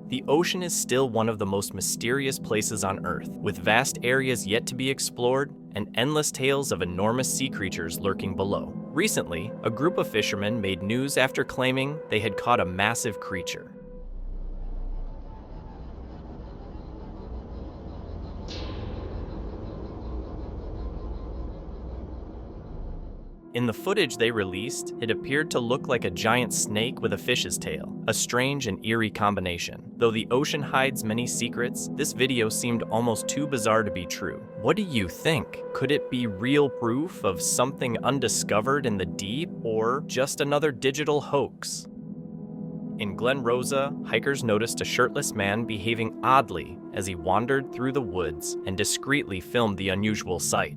The ocean is still one of the most mysterious places on Earth, with vast areas yet to be explored and endless tales of enormous sea creatures lurking below. Recently, a group of fishermen made news after claiming they had caught a massive creature. In the footage they released, it appeared to look like a giant snake with a fish's tail, a strange and eerie combination. Though the ocean hides many secrets, this video seemed almost too bizarre to be true. What do you think? Could it be real proof of something undiscovered in the deep, or just another digital hoax? In Glen Rosa, hikers noticed a shirtless man behaving oddly as he wandered through the woods and discreetly filmed the unusual sight.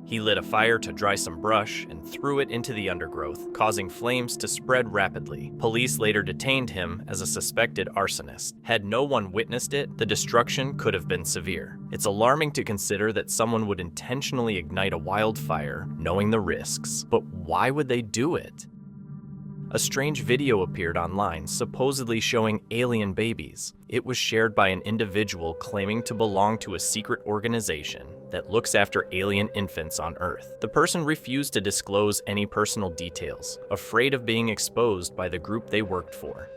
He lit a fire to dry some brush and threw it into the undergrowth, causing flames to spread rapidly. Police later detained him as a suspected arsonist. Had no one witnessed it, the destruction could have been severe. It's alarming to consider that someone would intentionally ignite a wildfire, knowing the risks. But why would they do it? A strange video appeared online, supposedly showing alien babies. It was shared by an individual claiming to belong to a secret organization that looks after alien infants on Earth. The person refused to disclose any personal details, afraid of being exposed by the group they worked for.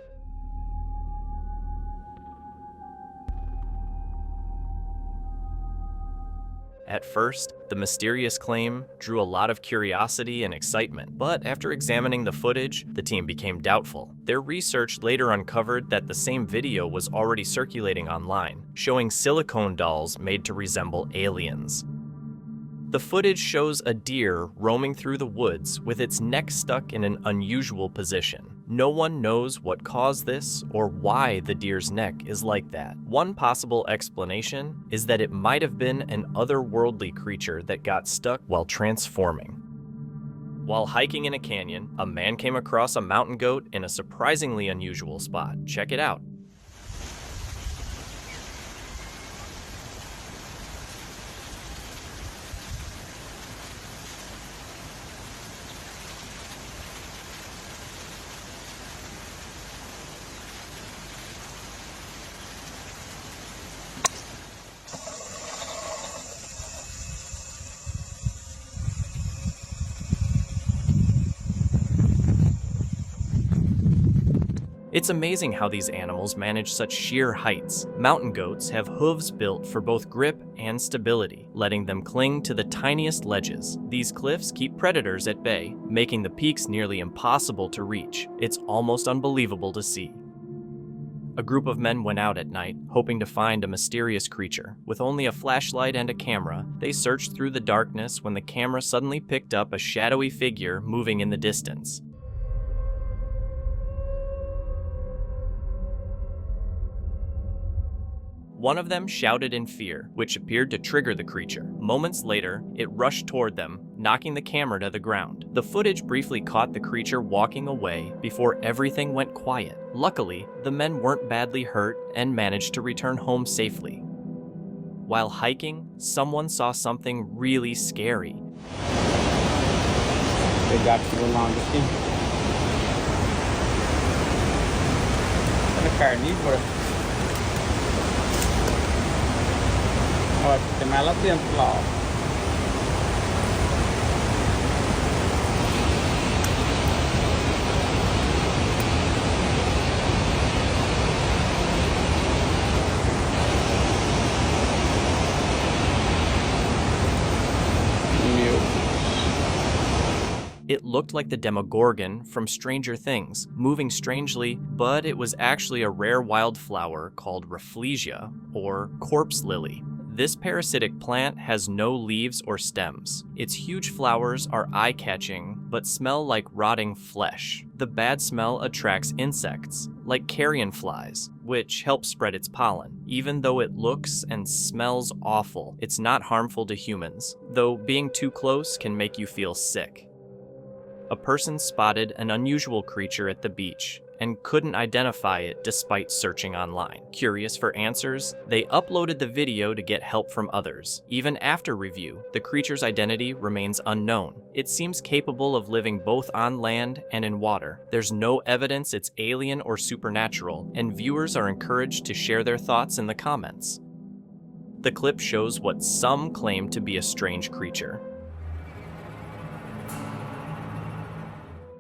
At first, the mysterious claim drew a lot of curiosity and excitement, but after examining the footage, the team became doubtful. Their research later uncovered that the same video was already circulating online, showing silicone dolls made to resemble aliens. The footage shows a deer roaming through the woods with its neck stuck in an unusual position. No one knows what caused this or why the deer's neck is like that. One possible explanation is that it might have been an otherworldly creature that got stuck while transforming. While hiking in a canyon, a man came across a mountain goat in a surprisingly unusual spot. Check it out. It's amazing how these animals manage such sheer heights. Mountain goats have hooves built for both grip and stability, letting them cling to the tiniest ledges. These cliffs keep predators at bay, making the peaks nearly impossible to reach. It's almost unbelievable to see. A group of men went out at night, hoping to find a mysterious creature. With only a flashlight and a camera, they searched through the darkness when the camera suddenly picked up a shadowy figure moving in the distance. One of them shouted in fear, which appeared to trigger the creature. Moments later, it rushed toward them, knocking the camera to the ground. The footage briefly caught the creature walking away before everything went quiet. Luckily, the men weren't badly hurt and managed to return home safely. While hiking, someone saw something really scary. They got to the longest thing. The car needs work. Thì mà lắp tiền lọ. It looked like the Demogorgon from Stranger Things, moving strangely, but it was actually a rare wildflower called Rafflesia, or corpse lily. This parasitic plant has no leaves or stems. Its huge flowers are eye-catching but smell like rotting flesh. The bad smell attracts insects, like carrion flies, which help spread its pollen. Even though it looks and smells awful, it's not harmful to humans, though being too close can make you feel sick. A person spotted an unusual creature at the beach and couldn't identify it despite searching online. Curious for answers, they uploaded the video to get help from others. Even after review, the creature's identity remains unknown. It seems capable of living both on land and in water. There's no evidence it's alien or supernatural, and viewers are encouraged to share their thoughts in the comments. The clip shows what some claim to be a strange creature.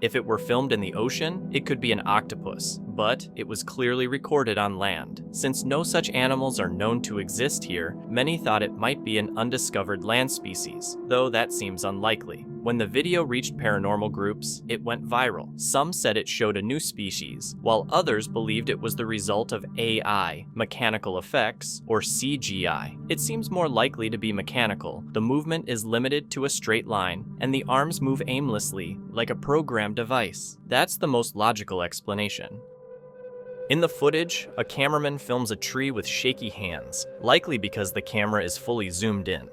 If it were filmed in the ocean, it could be an octopus, but it was clearly recorded on land. Since no such animals are known to exist here, many thought it might be an undiscovered land species, though that seems unlikely. When the video reached paranormal groups, it went viral. Some said it showed a new species, while others believed it was the result of AI, mechanical effects, or CGI. It seems more likely to be mechanical. The movement is limited to a straight line, and the arms move aimlessly, like a programmed device. That's the most logical explanation. In the footage, a cameraman films a tree with shaky hands, likely because the camera is fully zoomed in.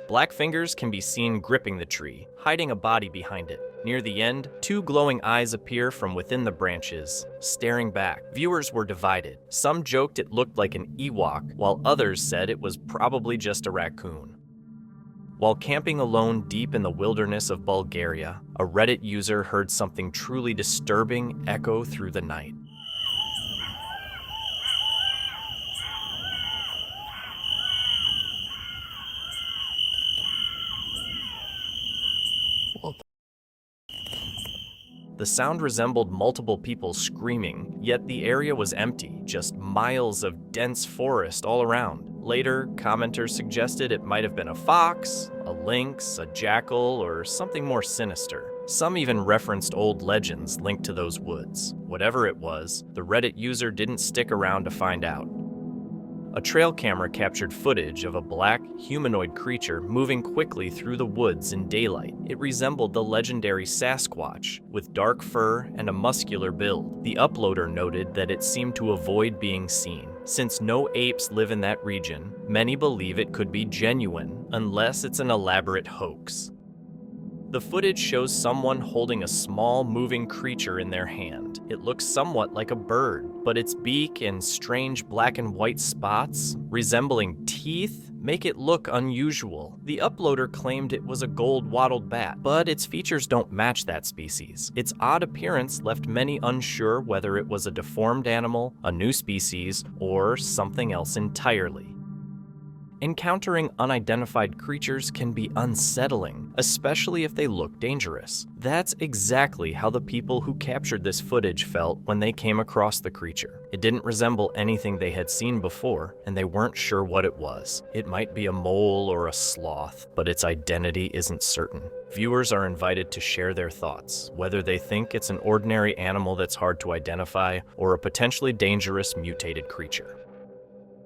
Black fingers can be seen gripping the tree, hiding a body behind it. Near the end, two glowing eyes appear from within the branches, staring back. Viewers were divided. Some joked it looked like an Ewok, while others said it was probably just a raccoon. While camping alone deep in the wilderness of Bulgaria, a Reddit user heard something truly disturbing echo through the night. The sound resembled multiple people screaming, yet the area was empty, just miles of dense forest all around. Later, commenters suggested it might have been a fox, a lynx, a jackal, or something more sinister. Some even referenced old legends linked to those woods. Whatever it was, the Reddit user didn't stick around to find out. A trail camera captured footage of a black, humanoid creature moving quickly through the woods in daylight. It resembled the legendary Sasquatch, with dark fur and a muscular build. The uploader noted that it seemed to avoid being seen. Since no apes live in that region, many believe it could be genuine, unless it's an elaborate hoax. The footage shows someone holding a small, moving creature in their hand. It looks somewhat like a bird, but its beak and strange black and white spots, resembling teeth, make it look unusual. The uploader claimed it was a gold wattled bat, but its features don't match that species. Its odd appearance left many unsure whether it was a deformed animal, a new species, or something else entirely. Encountering unidentified creatures can be unsettling, especially if they look dangerous. That's exactly how the people who captured this footage felt when they came across the creature. It didn't resemble anything they had seen before, and they weren't sure what it was. It might be a mole or a sloth, but its identity isn't certain. Viewers are invited to share their thoughts, whether they think it's an ordinary animal that's hard to identify or a potentially dangerous mutated creature.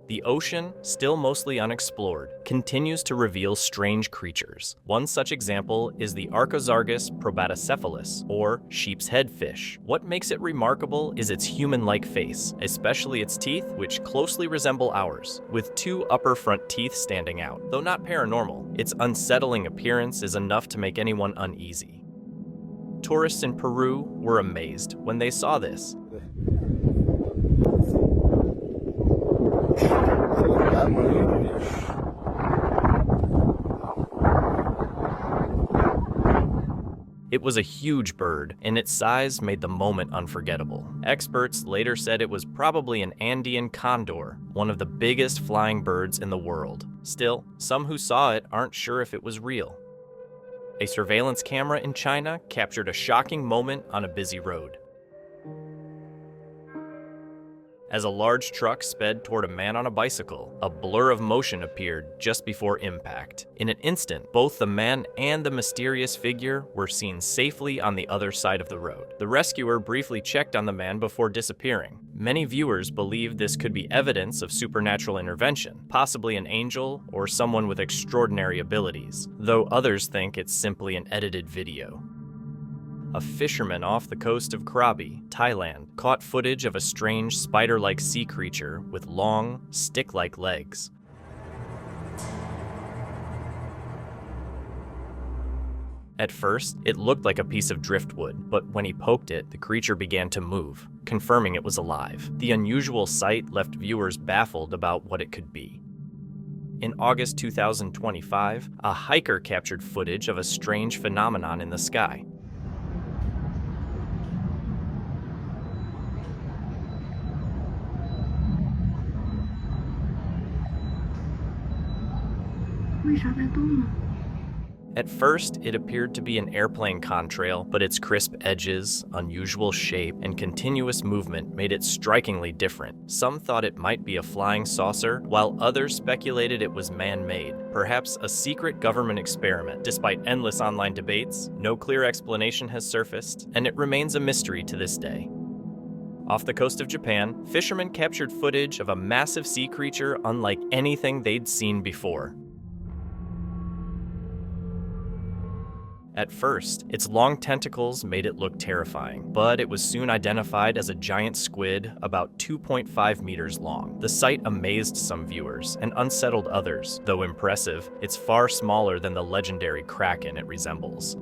The ocean, still mostly unexplored, continues to reveal strange creatures. One such example is the Archozargus probatocephalus, or sheep's head fish. What makes it remarkable is its human-like face, especially its teeth, which closely resemble ours, with two upper front teeth standing out. Though not paranormal, its unsettling appearance is enough to make anyone uneasy. Tourists in Peru were amazed when they saw this. It was a huge bird, and its size made the moment unforgettable. Experts later said it was probably an Andean condor, one of the biggest flying birds in the world. Still, some who saw it aren't sure if it was real. A surveillance camera in China captured a shocking moment on a busy road. As a large truck sped toward a man on a bicycle, a blur of motion appeared just before impact. In an instant, both the man and the mysterious figure were seen safely on the other side of the road. The rescuer briefly checked on the man before disappearing. Many viewers believe this could be evidence of supernatural intervention, possibly an angel or someone with extraordinary abilities, though others think it's simply an edited video. A fisherman off the coast of Krabi, Thailand, caught footage of a strange spider-like sea creature with long, stick-like legs. At first, it looked like a piece of driftwood, but when he poked it, the creature began to move, confirming it was alive. The unusual sight left viewers baffled about what it could be. In August 2025, a hiker captured footage of a strange phenomenon in the sky. At first, it appeared to be an airplane contrail, but its crisp edges, unusual shape, and continuous movement made it strikingly different. Some thought it might be a flying saucer, while others speculated it was man-made, perhaps a secret government experiment. Despite endless online debates, no clear explanation has surfaced, and it remains a mystery to this day. Off the coast of Japan, fishermen captured footage of a massive sea creature unlike anything they'd seen before. At first, its long tentacles made it look terrifying, but it was soon identified as a giant squid about 2.5 meters long. The sight amazed some viewers and unsettled others. Though impressive, it's far smaller than the legendary kraken it resembles.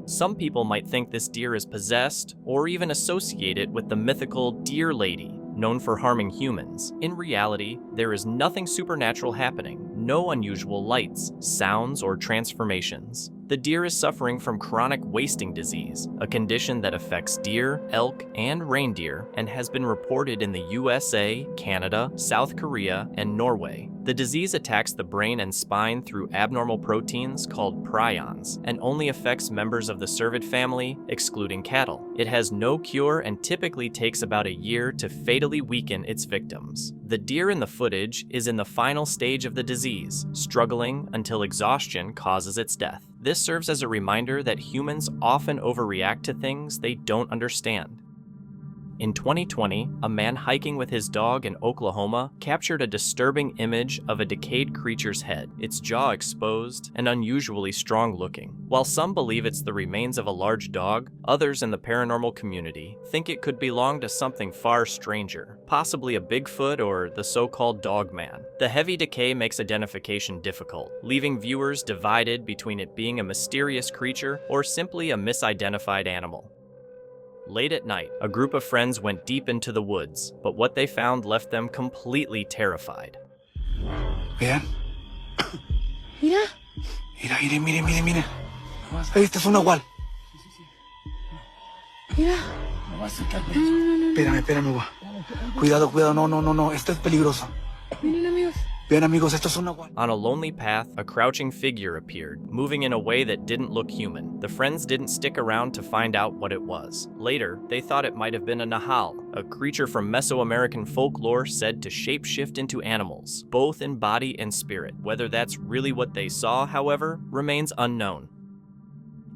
Some people might think this deer is possessed, or even associate it with the mythical Deer Lady, known for harming humans. In reality, there is nothing supernatural happening, no unusual lights, sounds, or transformations. The deer is suffering from chronic wasting disease, a condition that affects deer, elk, and reindeer, and has been reported in the USA, Canada, South Korea, and Norway. The disease attacks the brain and spine through abnormal proteins called prions, and only affects members of the cervid family, excluding cattle. It has no cure and typically takes about a year to fatally weaken its victims. The deer in the footage is in the final stage of the disease, struggling until exhaustion causes its death. This serves as a reminder that humans often overreact to things they don't understand. In 2020, a man hiking with his dog in Oklahoma captured a disturbing image of a decayed creature's head, its jaw exposed and unusually strong looking. While some believe it's the remains of a large dog, others in the paranormal community think it could belong to something far stranger, possibly a Bigfoot or the so-called dog man. The heavy decay makes identification difficult, leaving viewers divided between it being a mysterious creature or simply a misidentified animal. Late at night, a group of friends went deep into the woods, but what they found left them completely terrified. Vean. Mira. Mira, miren, miren, miren. Ahí está, es un nahual. Mira. Espérame, guau. Cuidado, no, esto es peligroso. Miren, amigos. Vean, amigos, esto es un nahual. On a lonely path, a crouching figure appeared, moving in a way that didn't look human. The friends didn't stick around to find out what it was. Later, they thought it might have been a nahal, a creature from Mesoamerican folklore said to shapeshift into animals, both in body and spirit. Whether that's really what they saw, however, remains unknown.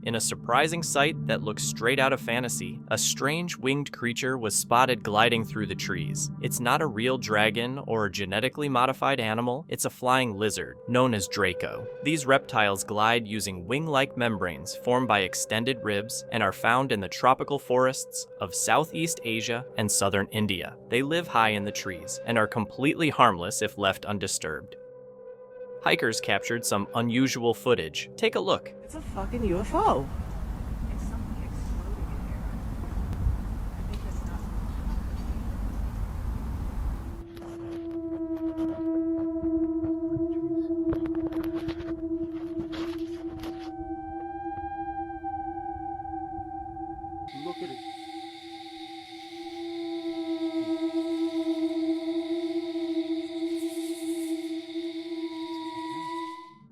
In a surprising sight that looks straight out of fantasy, a strange winged creature was spotted gliding through the trees. It's not a real dragon or a genetically modified animal, it's a flying lizard, known as Draco. These reptiles glide using wing-like membranes formed by extended ribs and are found in the tropical forests of Southeast Asia and southern India. They live high in the trees and are completely harmless if left undisturbed. Hikers captured some unusual footage. Take a look. It's a fucking UFO. It's something exploding in here. I think it's not. Look at it.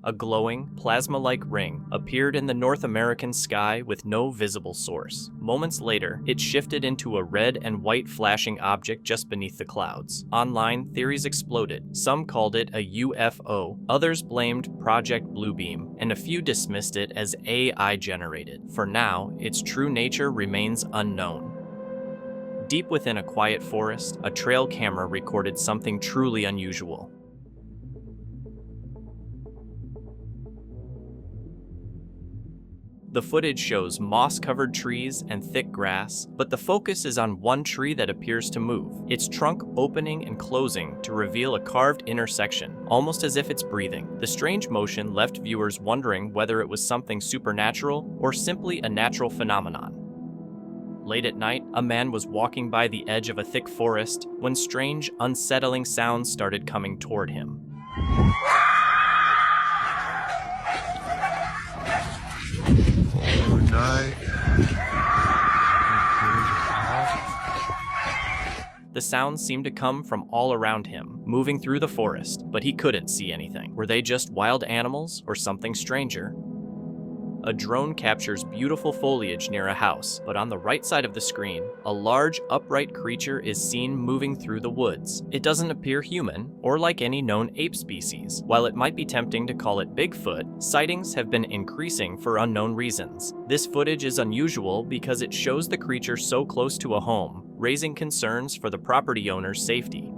A glowing, plasma-like ring appeared in the North American sky with no visible source. Moments later, it shifted into a red and white flashing object just beneath the clouds. Online, theories exploded. Some called it a UFO, others blamed Project Bluebeam, and a few dismissed it as AI generated. For now, its true nature remains unknown. Deep within a quiet forest, a trail camera recorded something truly unusual. The footage shows moss-covered trees and thick grass, but the focus is on one tree that appears to move, its trunk opening and closing to reveal a carved intersection, almost as if it's breathing. The strange motion left viewers wondering whether it was something supernatural or simply a natural phenomenon. Late at night, a man was walking by the edge of a thick forest when strange, unsettling sounds started coming toward him. The sounds seemed to come from all around him, moving through the forest, but he couldn't see anything. Were they just wild animals or something stranger? A drone captures beautiful foliage near a house, but on the right side of the screen, a large, upright creature is seen moving through the woods. It doesn't appear human, or like any known ape species. While it might be tempting to call it Bigfoot, sightings have been increasing for unknown reasons. This footage is unusual because it shows the creature so close to a home, raising concerns for the property owner's safety.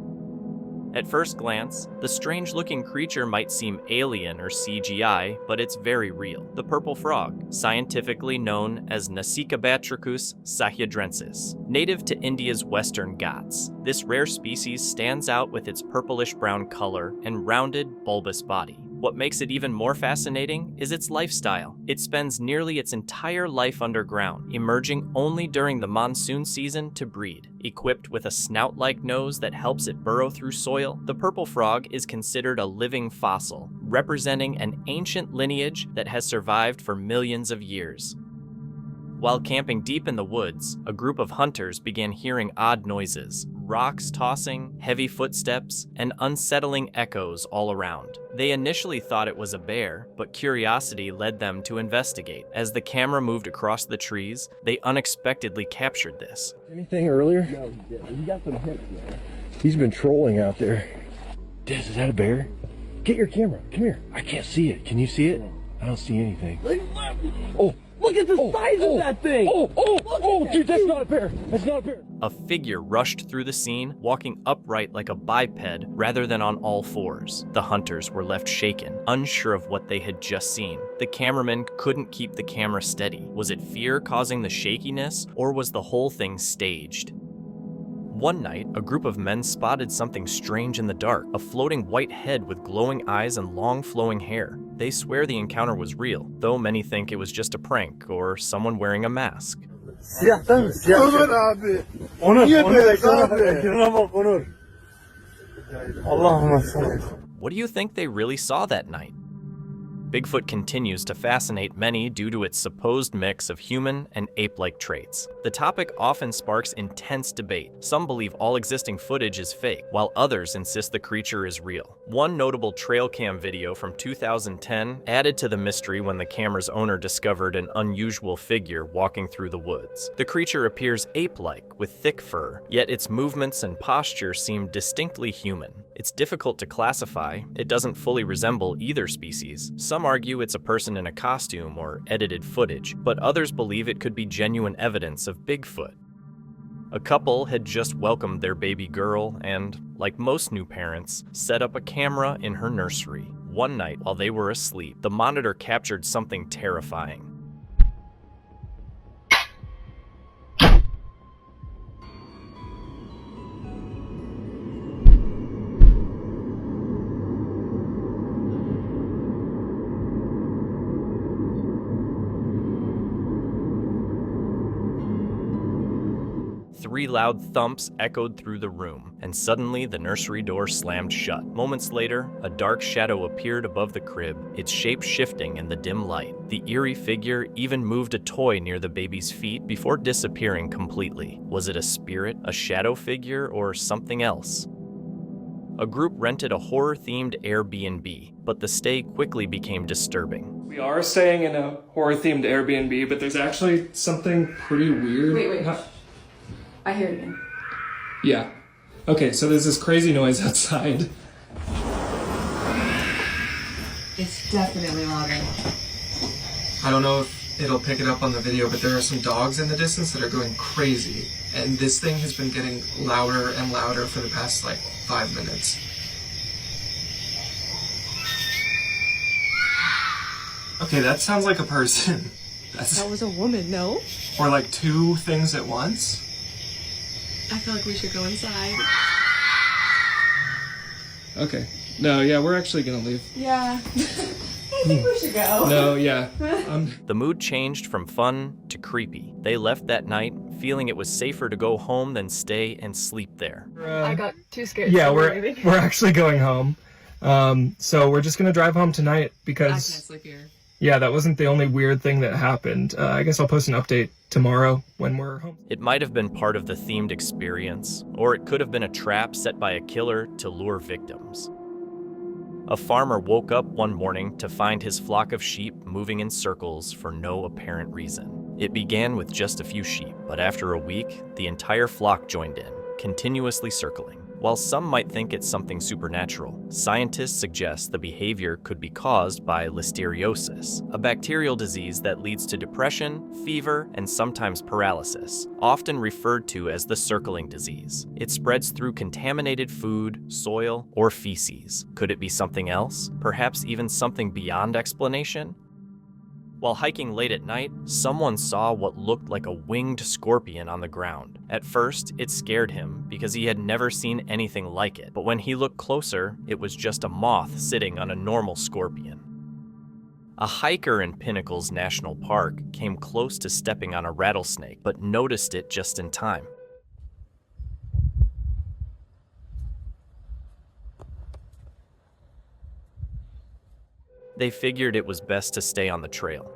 At first glance, the strange-looking creature might seem alien or CGI, but it's very real. The purple frog, scientifically known as Nasicabatrachus sahyadrensis, native to India's western Ghats. This rare species stands out with its purplish-brown color and rounded, bulbous body. What makes it even more fascinating is its lifestyle. It spends nearly its entire life underground, emerging only during the monsoon season to breed. Equipped with a snout-like nose that helps it burrow through soil, the purple frog is considered a living fossil, representing an ancient lineage that has survived for millions of years. While camping deep in the woods, a group of hunters began hearing odd noises, rocks tossing, heavy footsteps, and unsettling echoes all around. They initially thought it was a bear, but curiosity led them to investigate. As the camera moved across the trees, they unexpectedly captured this. Anything earlier? No, he did. He got some hits there. He's been trolling out there. Des, is that a bear? Get your camera. Come here. I can't see it. Can you see it? I don't see anything. Oh! Look at the size of that thing! Dude, that's not a bear! That's not a bear! A figure rushed through the scene, walking upright like a biped rather than on all fours. The hunters were left shaken, unsure of what they had just seen. The cameraman couldn't keep the camera steady. Was it fear causing the shakiness, or was the whole thing staged? One night, a group of men spotted something strange in the dark, a floating white head with glowing eyes and long flowing hair. They swear the encounter was real, though many think it was just a prank or someone wearing a mask. What do you think they really saw that night? Bigfoot continues to fascinate many due to its supposed mix of human and ape-like traits. The topic often sparks intense debate. Some believe all existing footage is fake, while others insist the creature is real. One notable trail cam video from 2010 added to the mystery when the camera's owner discovered an unusual figure walking through the woods. The creature appears ape-like with thick fur, yet its movements and posture seem distinctly human. It's difficult to classify. It doesn't fully resemble either species. Some argue it's a person in a costume or edited footage, but others believe it could be genuine evidence of Bigfoot. A couple had just welcomed their baby girl and, like most new parents, set up a camera in her nursery. One night, while they were asleep, the monitor captured something terrifying. Three loud thumps echoed through the room, and suddenly the nursery door slammed shut. Moments later, a dark shadow appeared above the crib, its shape shifting in the dim light. The eerie figure even moved a toy near the baby's feet before disappearing completely. Was it a spirit, a shadow figure, or something else? A group rented a horror-themed Airbnb, but the stay quickly became disturbing. We are staying in a horror-themed Airbnb, but there's actually something pretty weird. Wait. I hear it again. Yeah. Okay, so there's this crazy noise outside. It's definitely louder. I don't know if it'll pick it up on the video, but there are some dogs in the distance that are going crazy. And this thing has been getting louder and louder for the past, 5 minutes. Okay, that sounds like a person. That was a woman, no? Or two things at once. I feel like we should go inside. Okay. No, yeah, we're actually gonna leave. Yeah. I think we should go. No, yeah. The mood changed from fun to creepy. They left that night feeling it was safer to go home than stay and sleep there. I got too scared. Yeah, so we're actually going home. So we're just gonna drive home tonight because I can't sleep here. yeah, that wasn't the only weird thing that happened. I guess I'll post an update tomorrow when we're home. It might have been part of the themed experience, or it could have been a trap set by a killer to lure victims. A farmer woke up one morning to find his flock of sheep moving in circles for no apparent reason. It began with just a few sheep, but after a week, the entire flock joined in, continuously circling. While some might think it's something supernatural, scientists suggest the behavior could be caused by listeriosis, a bacterial disease that leads to depression, fever, and sometimes paralysis, often referred to as the circling disease. It spreads through contaminated food, soil, or feces. Could it be something else? Perhaps even something beyond explanation? While hiking late at night, someone saw what looked like a winged scorpion on the ground. At first, it scared him because he had never seen anything like it, but when he looked closer, it was just a moth sitting on a normal scorpion. A hiker in Pinnacles National Park came close to stepping on a rattlesnake, but noticed it just in time. They figured it was best to stay on the trail.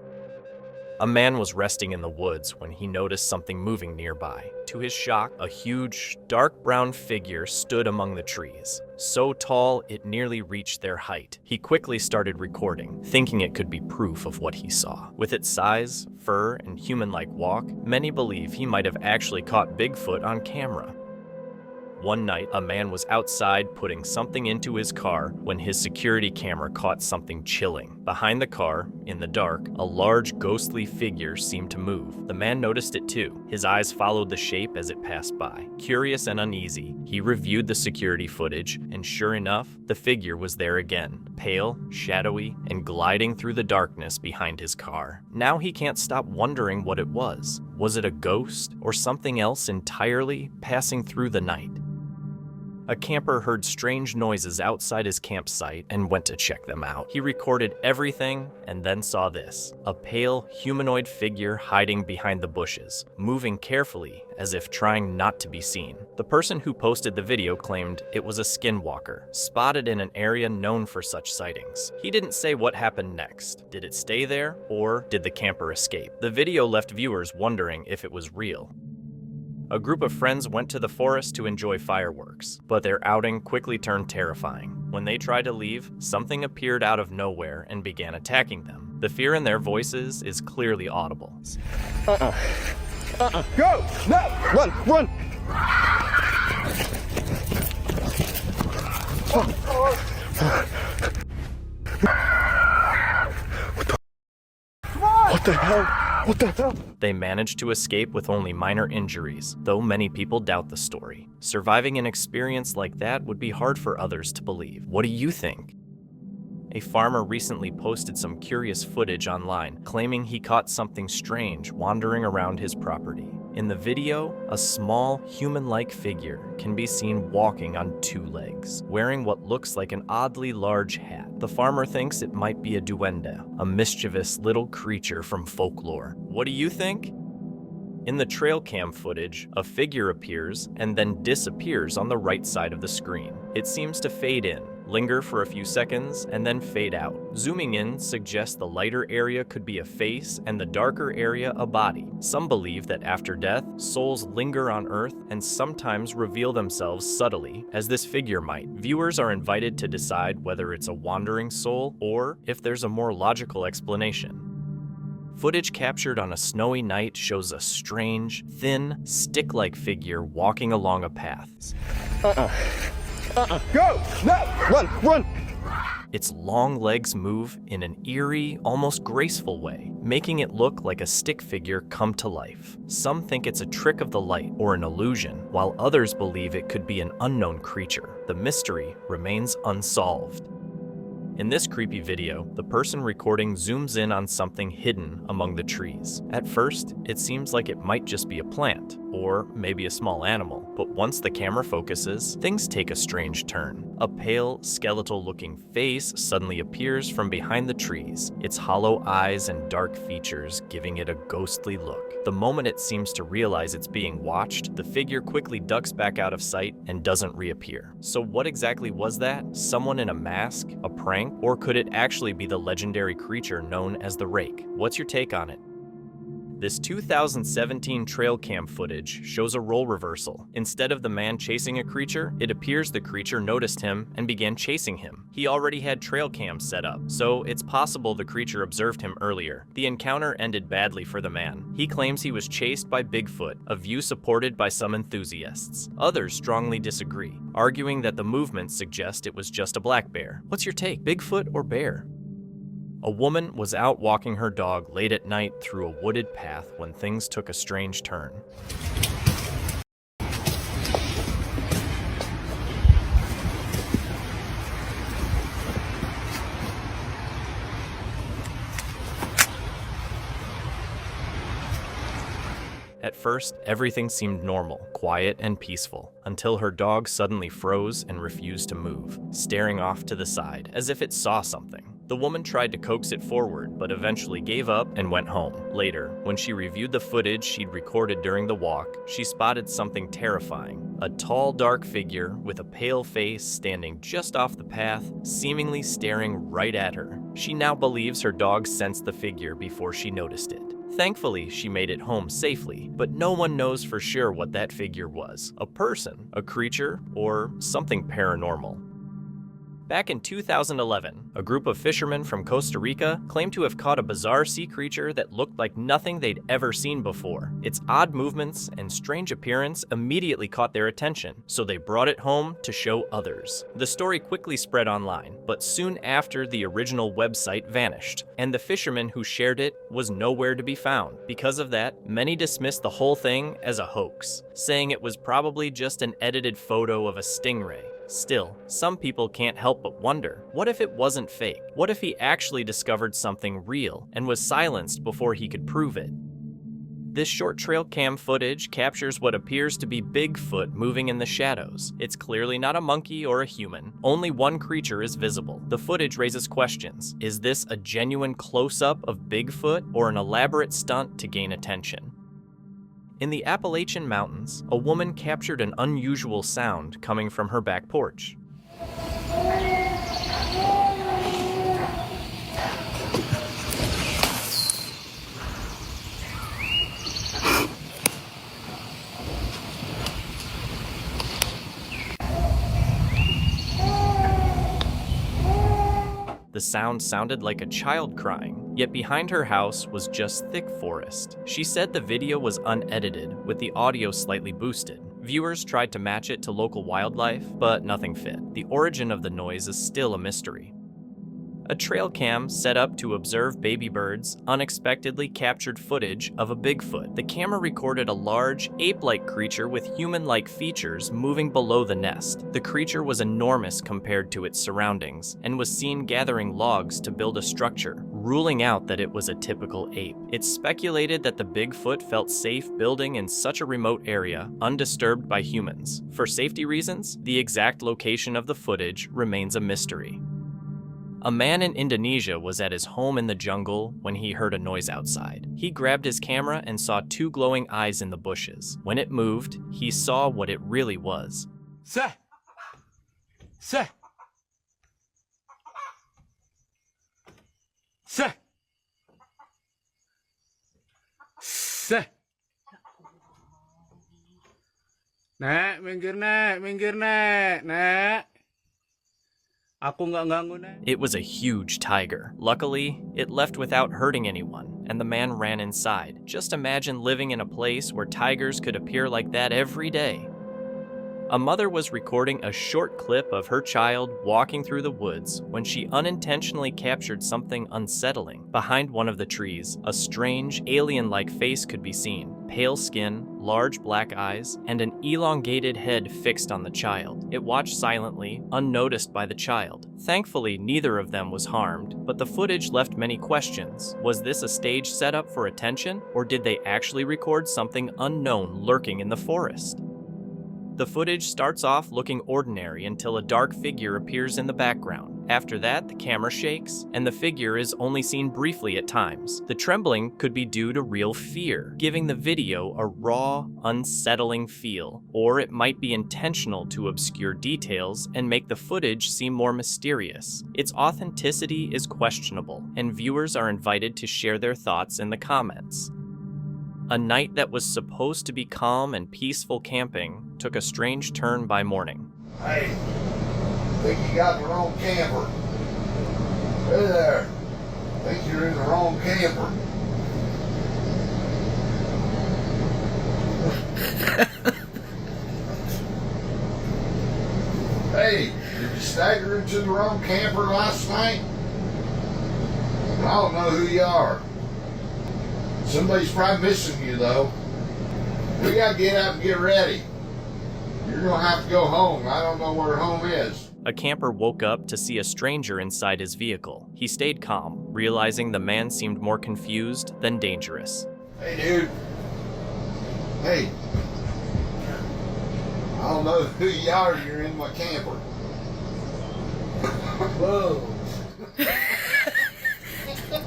A man was resting in the woods when he noticed something moving nearby. To his shock, a huge, dark brown figure stood among the trees, so tall it nearly reached their height. He quickly started recording, thinking it could be proof of what he saw. With its size, fur, and human-like walk, many believe he might have actually caught Bigfoot on camera. One night, a man was outside putting something into his car when his security camera caught something chilling. Behind the car, in the dark, a large ghostly figure seemed to move. The man noticed it too. His eyes followed the shape as it passed by. Curious and uneasy, he reviewed the security footage, and sure enough, the figure was there again, pale, shadowy, and gliding through the darkness behind his car. Now he can't stop wondering what it was. Was it a ghost or something else entirely passing through the night? A camper heard strange noises outside his campsite and went to check them out. He recorded everything and then saw this: a pale, humanoid figure hiding behind the bushes, moving carefully as if trying not to be seen. The person who posted the video claimed it was a skinwalker, spotted in an area known for such sightings. He didn't say what happened next. Did it stay there, or did the camper escape? The video left viewers wondering if it was real. A group of friends went to the forest to enjoy fireworks, but their outing quickly turned terrifying. When they tried to leave, something appeared out of nowhere and began attacking them. The fear in their voices is clearly audible. Go! No! Run! What the hell? What the hell? They managed to escape with only minor injuries, though many people doubt the story. Surviving an experience like that would be hard for others to believe. What do you think? A farmer recently posted some curious footage online, claiming he caught something strange wandering around his property. In the video, a small, human-like figure can be seen walking on two legs, wearing what looks like an oddly large hat. The farmer thinks it might be a duende, a mischievous little creature from folklore. What do you think? In the trail cam footage, a figure appears and then disappears on the right side of the screen. It seems to fade in, linger for a few seconds, and then fade out. Zooming in suggests the lighter area could be a face and the darker area a body. Some believe that after death, souls linger on Earth and sometimes reveal themselves subtly, as this figure might. Viewers are invited to decide whether it's a wandering soul or if there's a more logical explanation. Footage captured on a snowy night shows a strange, thin, stick-like figure walking along a path. Go! No! Run! Its long legs move in an eerie, almost graceful way, making it look like a stick figure come to life. Some think it's a trick of the light or an illusion, while others believe it could be an unknown creature. The mystery remains unsolved. In this creepy video, the person recording zooms in on something hidden among the trees. At first, it seems like it might just be a plant, or maybe a small animal, but once the camera focuses, things take a strange turn. A pale, skeletal-looking face suddenly appears from behind the trees, its hollow eyes and dark features giving it a ghostly look. The moment it seems to realize it's being watched, the figure quickly ducks back out of sight and doesn't reappear. So what exactly was that? Someone in a mask? A prank? Or could it actually be the legendary creature known as the Rake? What's your take on it? This 2017 trail cam footage shows a role reversal. Instead of the man chasing a creature, it appears the creature noticed him and began chasing him. He already had trail cams set up, so it's possible the creature observed him earlier. The encounter ended badly for the man. He claims he was chased by Bigfoot, a view supported by some enthusiasts. Others strongly disagree, arguing that the movements suggest it was just a black bear. What's your take, Bigfoot or bear? A woman was out walking her dog late at night through a wooded path when things took a strange turn. At first, everything seemed normal, quiet and peaceful, until her dog suddenly froze and refused to move, staring off to the side, as if it saw something. The woman tried to coax it forward, but eventually gave up and went home. Later, when she reviewed the footage she'd recorded during the walk, she spotted something terrifying. A tall, dark figure with a pale face standing just off the path, seemingly staring right at her. She now believes her dog sensed the figure before she noticed it. Thankfully, she made it home safely, but no one knows for sure what that figure was. A person, a creature, or something paranormal. Back in 2011, a group of fishermen from Costa Rica claimed to have caught a bizarre sea creature that looked like nothing they'd ever seen before. Its odd movements and strange appearance immediately caught their attention, so they brought it home to show others. The story quickly spread online, but soon after the original website vanished, and the fisherman who shared it was nowhere to be found. Because of that, many dismissed the whole thing as a hoax, saying it was probably just an edited photo of a stingray. Still, some people can't help but wonder, what if it wasn't fake? What if he actually discovered something real and was silenced before he could prove it? This short trail cam footage captures what appears to be Bigfoot moving in the shadows. It's clearly not a monkey or a human. Only one creature is visible. The footage raises questions. Is this a genuine close-up of Bigfoot or an elaborate stunt to gain attention? In the Appalachian Mountains, a woman captured an unusual sound coming from her back porch. The sound sounded like a child crying, yet behind her house was just thick forest. She said the video was unedited, with the audio slightly boosted. Viewers tried to match it to local wildlife, but nothing fit. The origin of the noise is still a mystery. A trail cam set up to observe baby birds unexpectedly captured footage of a Bigfoot. The camera recorded a large, ape-like creature with human-like features moving below the nest. The creature was enormous compared to its surroundings, and was seen gathering logs to build a structure, ruling out that it was a typical ape. It's speculated that the Bigfoot felt safe building in such a remote area, undisturbed by humans. For safety reasons, the exact location of the footage remains a mystery. A man in Indonesia was at his home in the jungle when he heard a noise outside. He grabbed his camera and saw two glowing eyes in the bushes. When it moved, he saw what it really was. Sir! Sir! Seh. Nak, minggir nak, nak. Aku nggak ganggu nak. It was a huge tiger. Luckily, it left without hurting anyone, and the man ran inside. Just imagine living in a place where tigers could appear like that every day. A mother was recording a short clip of her child walking through the woods when she unintentionally captured something unsettling. Behind one of the trees, a strange, alien-like face could be seen. Pale skin, large black eyes, and an elongated head fixed on the child. It watched silently, unnoticed by the child. Thankfully, neither of them was harmed, but the footage left many questions. Was this a stage setup for attention, or did they actually record something unknown lurking in the forest? The footage starts off looking ordinary until a dark figure appears in the background. After that, the camera shakes, and the figure is only seen briefly at times. The trembling could be due to real fear, giving the video a raw, unsettling feel, or it might be intentional to obscure details and make the footage seem more mysterious. Its authenticity is questionable, and viewers are invited to share their thoughts in the comments. A night that was supposed to be calm and peaceful camping took a strange turn by morning. Hey, think you got the wrong camper. Hey there, think you're in the wrong camper. Hey, did you stagger into the wrong camper last night? I don't know who you are. Somebody's probably missing you, though. We gotta get up and get ready. You're gonna have to go home. I don't know where home is. A camper woke up to see a stranger inside his vehicle. He stayed calm, realizing the man seemed more confused than dangerous. Hey, dude. Hey. I don't know who you are. You're in my camper. Whoa.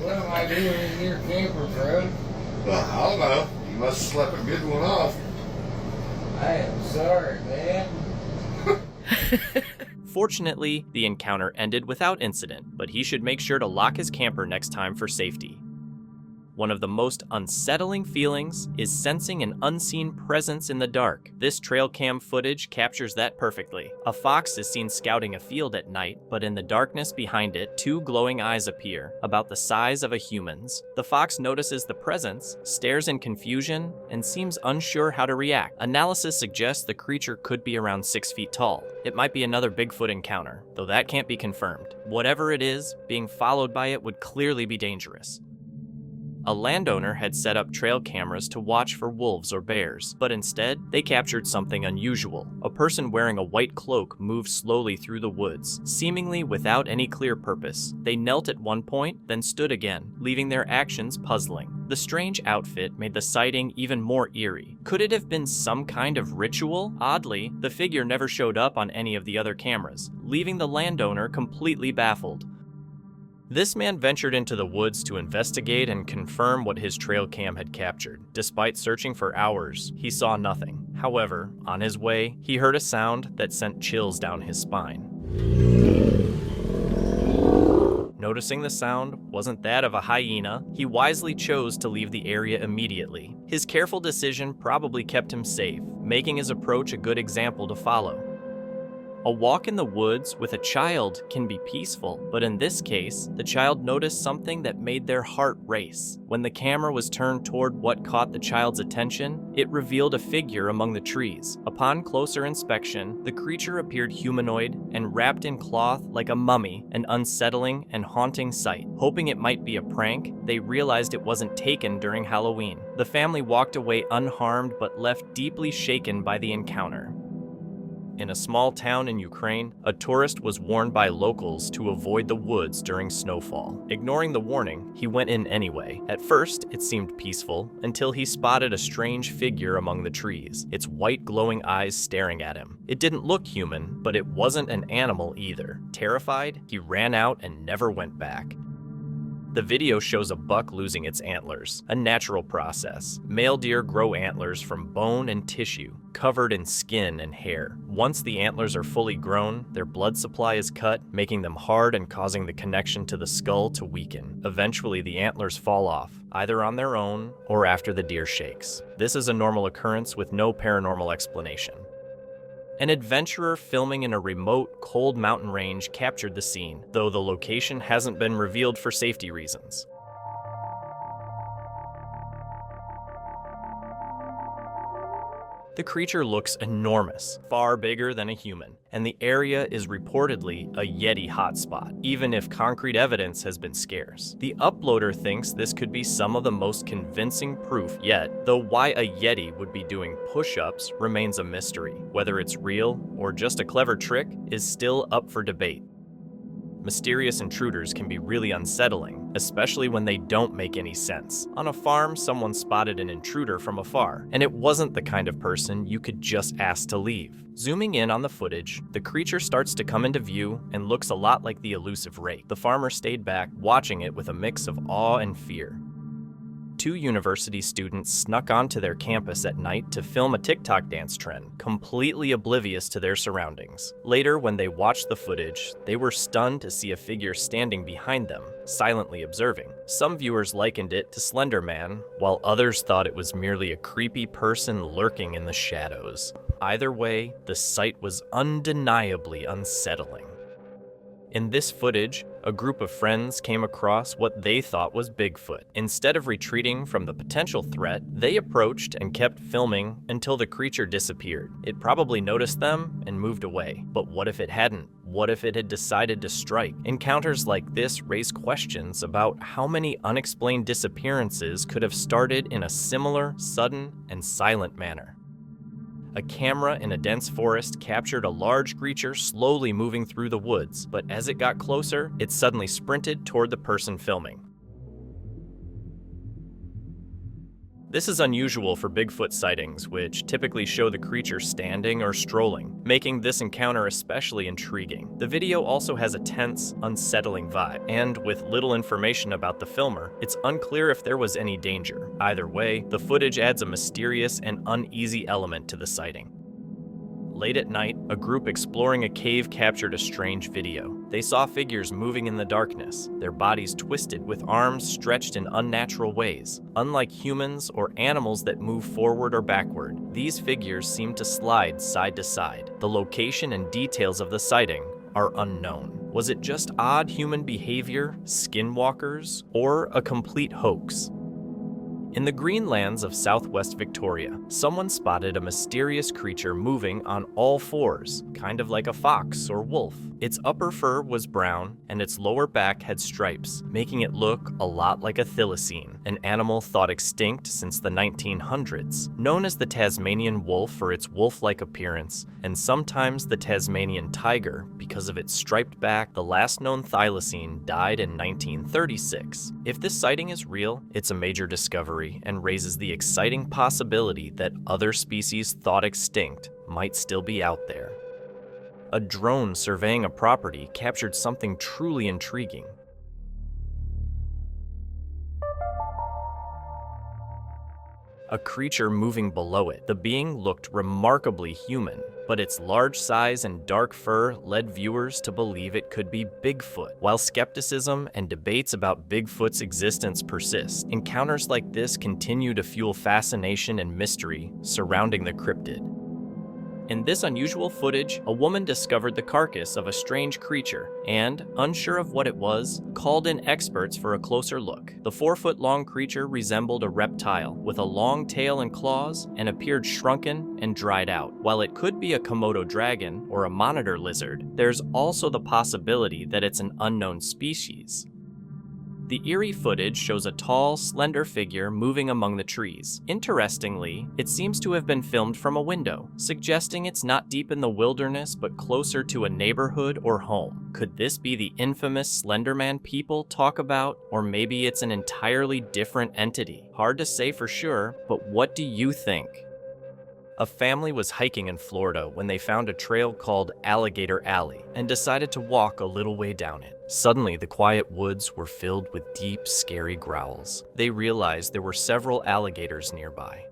What am I doing in your camper, bro? Well, I don't know. You must have slept a good one off. I am sorry, man. Fortunately, the encounter ended without incident, but he should make sure to lock his camper next time for safety. One of the most unsettling feelings is sensing an unseen presence in the dark. This trail cam footage captures that perfectly. A fox is seen scouting a field at night, but in the darkness behind it, two glowing eyes appear, about the size of a human's. The fox notices the presence, stares in confusion, and seems unsure how to react. Analysis suggests the creature could be around 6 feet tall. It might be another Bigfoot encounter, though that can't be confirmed. Whatever it is, being followed by it would clearly be dangerous. A landowner had set up trail cameras to watch for wolves or bears, but instead, they captured something unusual. A person wearing a white cloak moved slowly through the woods, seemingly without any clear purpose. They knelt at one point, then stood again, leaving their actions puzzling. The strange outfit made the sighting even more eerie. Could it have been some kind of ritual? Oddly, the figure never showed up on any of the other cameras, leaving the landowner completely baffled. This man ventured into the woods to investigate and confirm what his trail cam had captured. Despite searching for hours, he saw nothing. However, on his way, he heard a sound that sent chills down his spine. Noticing the sound wasn't that of a hyena, he wisely chose to leave the area immediately. His careful decision probably kept him safe, making his approach a good example to follow. A walk in the woods with a child can be peaceful, but in this case, the child noticed something that made their heart race. When the camera was turned toward what caught the child's attention, it revealed a figure among the trees. Upon closer inspection, the creature appeared humanoid and wrapped in cloth like a mummy, an unsettling and haunting sight. Hoping it might be a prank, they realized it wasn't taken during Halloween. The family walked away unharmed but left deeply shaken by the encounter. In a small town in Ukraine, a tourist was warned by locals to avoid the woods during snowfall. Ignoring the warning, he went in anyway. At first, it seemed peaceful, until he spotted a strange figure among the trees, its white glowing eyes staring at him. It didn't look human, but it wasn't an animal either. Terrified, he ran out and never went back. The video shows a buck losing its antlers, a natural process. Male deer grow antlers from bone and tissue, covered in skin and hair. Once the antlers are fully grown, their blood supply is cut, making them hard and causing the connection to the skull to weaken. Eventually, the antlers fall off, either on their own or after the deer shakes. This is a normal occurrence with no paranormal explanation. An adventurer filming in a remote, cold mountain range captured the scene, though the location hasn't been revealed for safety reasons. The creature looks enormous, far bigger than a human, and the area is reportedly a Yeti hotspot, even if concrete evidence has been scarce. The uploader thinks this could be some of the most convincing proof yet, though why a Yeti would be doing push-ups remains a mystery. Whether it's real or just a clever trick is still up for debate. Mysterious intruders can be really unsettling, especially when they don't make any sense. On a farm, someone spotted an intruder from afar, and it wasn't the kind of person you could just ask to leave. Zooming in on the footage, the creature starts to come into view and looks a lot like the elusive rake. The farmer stayed back, watching it with a mix of awe and fear. 2 university students snuck onto their campus at night to film a TikTok dance trend, completely oblivious to their surroundings. Later, when they watched the footage, they were stunned to see a figure standing behind them, silently observing. Some viewers likened it to Slender Man, while others thought it was merely a creepy person lurking in the shadows. Either way, the sight was undeniably unsettling. In this footage, a group of friends came across what they thought was Bigfoot. Instead of retreating from the potential threat, they approached and kept filming until the creature disappeared. It probably noticed them and moved away. But what if it hadn't? What if it had decided to strike? Encounters like this raise questions about how many unexplained disappearances could have started in a similar, sudden, and silent manner. A camera in a dense forest captured a large creature slowly moving through the woods, but as it got closer, it suddenly sprinted toward the person filming. This is unusual for Bigfoot sightings, which typically show the creature standing or strolling, making this encounter especially intriguing. The video also has a tense, unsettling vibe, and with little information about the filmer, it's unclear if there was any danger. Either way, the footage adds a mysterious and uneasy element to the sighting. Late at night, a group exploring a cave captured a strange video. They saw figures moving in the darkness, their bodies twisted with arms stretched in unnatural ways. Unlike humans or animals that move forward or backward, these figures seem to slide side to side. The location and details of the sighting are unknown. Was it just odd human behavior, skinwalkers, or a complete hoax? In the Greenlands of southwest Victoria, someone spotted a mysterious creature moving on all fours, kind of like a fox or wolf. Its upper fur was brown, and its lower back had stripes, making it look a lot like a thylacine, an animal thought extinct since the 1900s. Known as the Tasmanian wolf for its wolf-like appearance, and sometimes the Tasmanian tiger because of its striped back, the last known thylacine died in 1936. If this sighting is real, it's a major discovery and raises the exciting possibility that other species thought extinct might still be out there. A drone surveying a property captured something truly intriguing. A creature moving below it. The being looked remarkably human, but its large size and dark fur led viewers to believe it could be Bigfoot. While skepticism and debates about Bigfoot's existence persist, encounters like this continue to fuel fascination and mystery surrounding the cryptid. In this unusual footage, a woman discovered the carcass of a strange creature and, unsure of what it was, called in experts for a closer look. The 4-foot-long creature resembled a reptile with a long tail and claws and appeared shrunken and dried out. While it could be a Komodo dragon or a monitor lizard, there's also the possibility that it's an unknown species. The eerie footage shows a tall, slender figure moving among the trees. Interestingly, it seems to have been filmed from a window, suggesting it's not deep in the wilderness but closer to a neighborhood or home. Could this be the infamous Slender Man people talk about, or maybe it's an entirely different entity? Hard to say for sure, but what do you think? A family was hiking in Florida when they found a trail called Alligator Alley and decided to walk a little way down it. Suddenly, the quiet woods were filled with deep, scary growls. They realized there were several alligators nearby.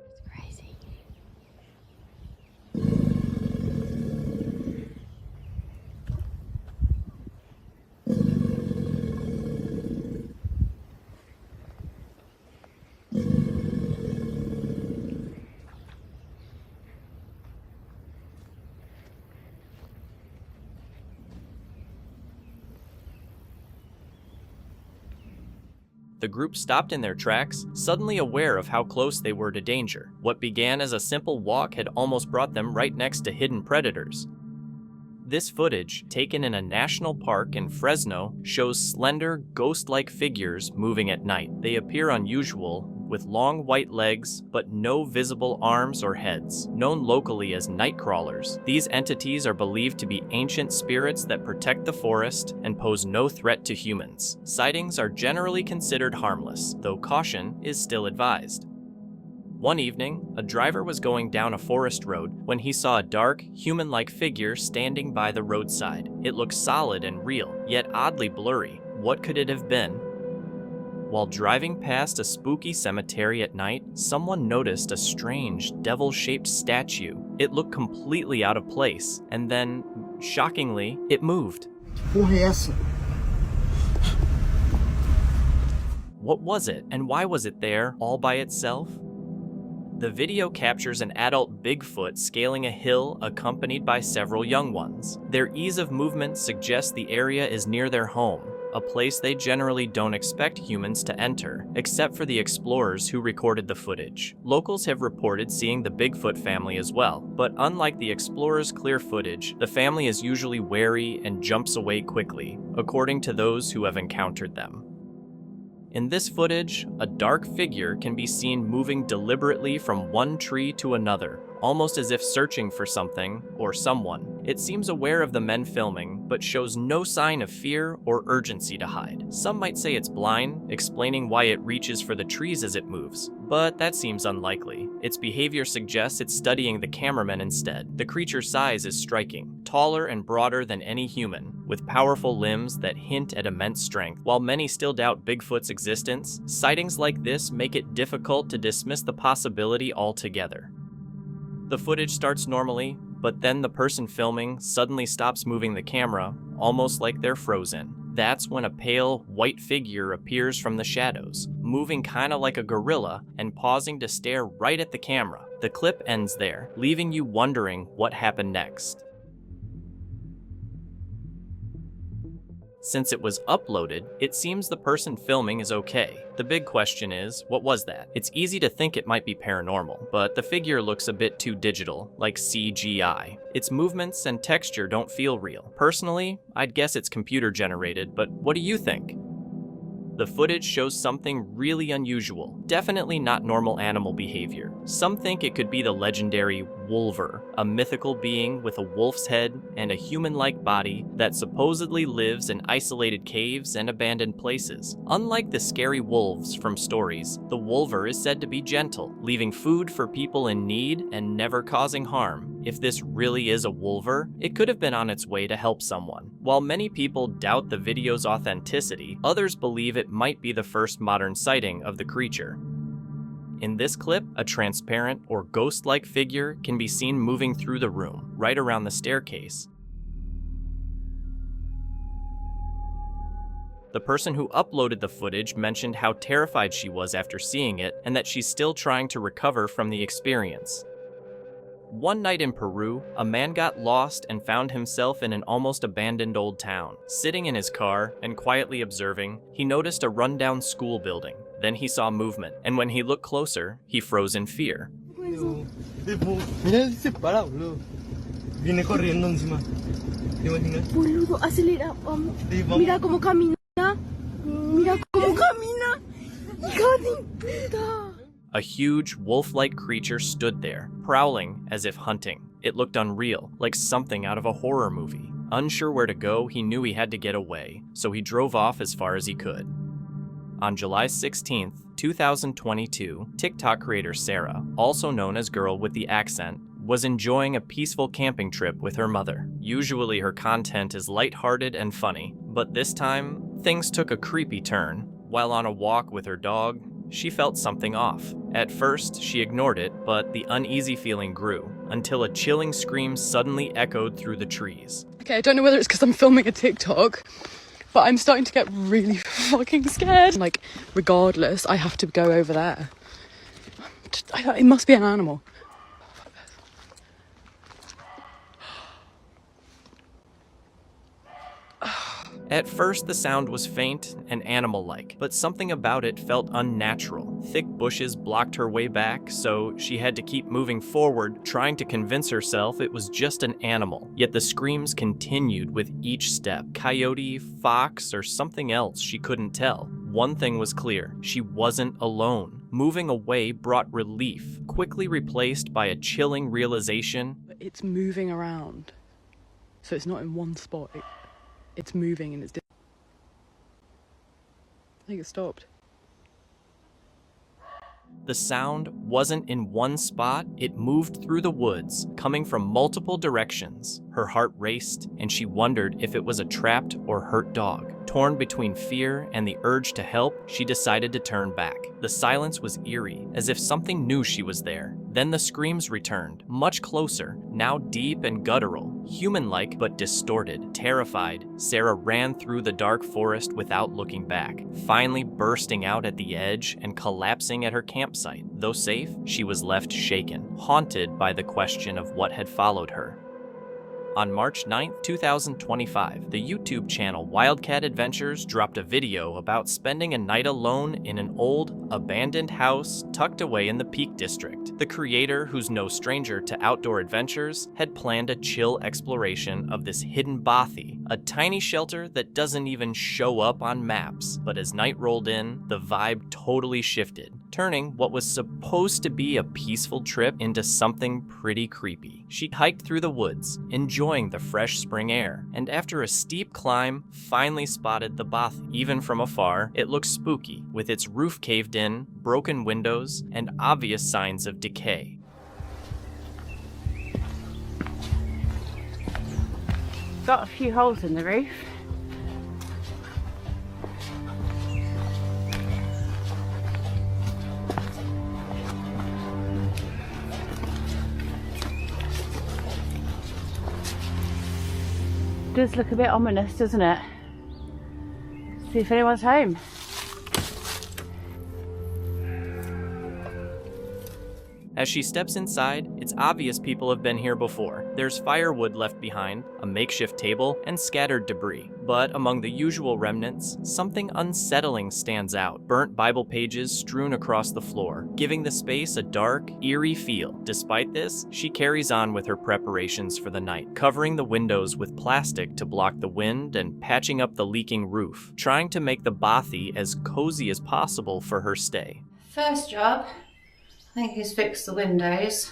The group stopped in their tracks, suddenly aware of how close they were to danger. What began as a simple walk had almost brought them right next to hidden predators. This footage, taken in a national park in Fresno, shows slender, ghost-like figures moving at night. They appear unusual, with long white legs, but no visible arms or heads. Known locally as night crawlers, these entities are believed to be ancient spirits that protect the forest and pose no threat to humans. Sightings are generally considered harmless, though caution is still advised. One evening, a driver was going down a forest road when he saw a dark, human-like figure standing by the roadside. It looked solid and real, yet oddly blurry. What could it have been? While driving past a spooky cemetery at night, someone noticed a strange, devil-shaped statue. It looked completely out of place, and then, shockingly, it moved. What was it, and why was it there, all by itself? The video captures an adult Bigfoot scaling a hill accompanied by several young ones. Their ease of movement suggests the area is near their home, a place they generally don't expect humans to enter, except for the explorers who recorded the footage. Locals have reported seeing the Bigfoot family as well, but unlike the explorers' clear footage, the family is usually wary and jumps away quickly, according to those who have encountered them. In this footage, a dark figure can be seen moving deliberately from one tree to another, almost as if searching for something or someone. It seems aware of the men filming, but shows no sign of fear or urgency to hide. Some might say it's blind, explaining why it reaches for the trees as it moves, but that seems unlikely. Its behavior suggests it's studying the cameraman instead. The creature's size is striking, taller and broader than any human, with powerful limbs that hint at immense strength. While many still doubt Bigfoot's existence, sightings like this make it difficult to dismiss the possibility altogether. The footage starts normally, but then the person filming suddenly stops moving the camera, almost like they're frozen. That's when a pale, white figure appears from the shadows, moving kinda like a gorilla and pausing to stare right at the camera. The clip ends there, leaving you wondering what happened next. Since it was uploaded, it seems the person filming is okay. The big question is, what was that? It's easy to think it might be paranormal, but the figure looks a bit too digital, like CGI. Its movements and texture don't feel real. Personally, I'd guess it's computer generated, but what do you think? The footage shows something really unusual, definitely not normal animal behavior. Some think it could be the legendary Wolver, a mythical being with a wolf's head and a human-like body that supposedly lives in isolated caves and abandoned places. Unlike the scary wolves from stories, the Wolver is said to be gentle, leaving food for people in need and never causing harm. If this really is a Wolver, it could have been on its way to help someone. While many people doubt the video's authenticity, others believe it might be the first modern sighting of the creature. In this clip, a transparent or ghost-like figure can be seen moving through the room, right around the staircase. The person who uploaded the footage mentioned how terrified she was after seeing it and that she's still trying to recover from the experience. One night in Peru, a man got lost and found himself in an almost abandoned old town. Sitting in his car and quietly observing, he noticed a rundown school building. Then he saw movement, and when he looked closer, he froze in fear. Boludo, acelera. Mira cómo camina. Mira cómo camina. Hija de puta. A huge, wolf-like creature stood there, prowling as if hunting. It looked unreal, like something out of a horror movie. Unsure where to go, he knew he had to get away, so he drove off as far as he could. On July 16th, 2022, TikTok creator Sarah, also known as Girl with the Accent, was enjoying a peaceful camping trip with her mother. Usually her content is lighthearted and funny, but this time, things took a creepy turn. While on a walk with her dog, she felt something off. At first, she ignored it, but the uneasy feeling grew, until a chilling scream suddenly echoed through the trees. Okay, I don't know whether it's because I'm filming a TikTok, but I'm starting to get really fucking scared. Like, regardless, I have to go over there. It must be an animal. At first, the sound was faint and animal-like, but something about it felt unnatural. Thick bushes blocked her way back, so she had to keep moving forward, trying to convince herself it was just an animal. Yet the screams continued with each step. Coyote, fox, or something else she couldn't tell. One thing was clear, she wasn't alone. Moving away brought relief, quickly replaced by a chilling realization. It's moving around, so it's not in one spot. It's moving and it's... I think it stopped. The sound wasn't in one spot, it moved through the woods, coming from multiple directions. Her heart raced, and she wondered if it was a trapped or hurt dog. Torn between fear and the urge to help, she decided to turn back. The silence was eerie, as if something knew she was there. Then the screams returned, much closer, now deep and guttural, human-like but distorted. Terrified, Sarah ran through the dark forest without looking back, finally bursting out at the edge and collapsing at her campsite. Though safe, she was left shaken, haunted by the question of what had followed her. On March 9, 2025, the YouTube channel Wildcat Adventures dropped a video about spending a night alone in an old, abandoned house tucked away in the Peak District. The creator, who's no stranger to outdoor adventures, had planned a chill exploration of this hidden bothy, a tiny shelter that doesn't even show up on maps. But as night rolled in, the vibe totally shifted, turning what was supposed to be a peaceful trip into something pretty creepy. She hiked through the woods, enjoying the fresh spring air, and after a steep climb, finally spotted the bothy. Even from afar, it looked spooky, with its roof caved in, broken windows, and obvious signs of decay. Got a few holes in the roof. Does look a bit ominous, doesn't it? See if anyone's home. As she steps inside, it's obvious people have been here before. There's firewood left behind, a makeshift table, and scattered debris. But among the usual remnants, something unsettling stands out. Burnt Bible pages strewn across the floor, giving the space a dark, eerie feel. Despite this, she carries on with her preparations for the night, covering the windows with plastic to block the wind and patching up the leaking roof, trying to make the bothy as cozy as possible for her stay. First job, I think, is fix the windows.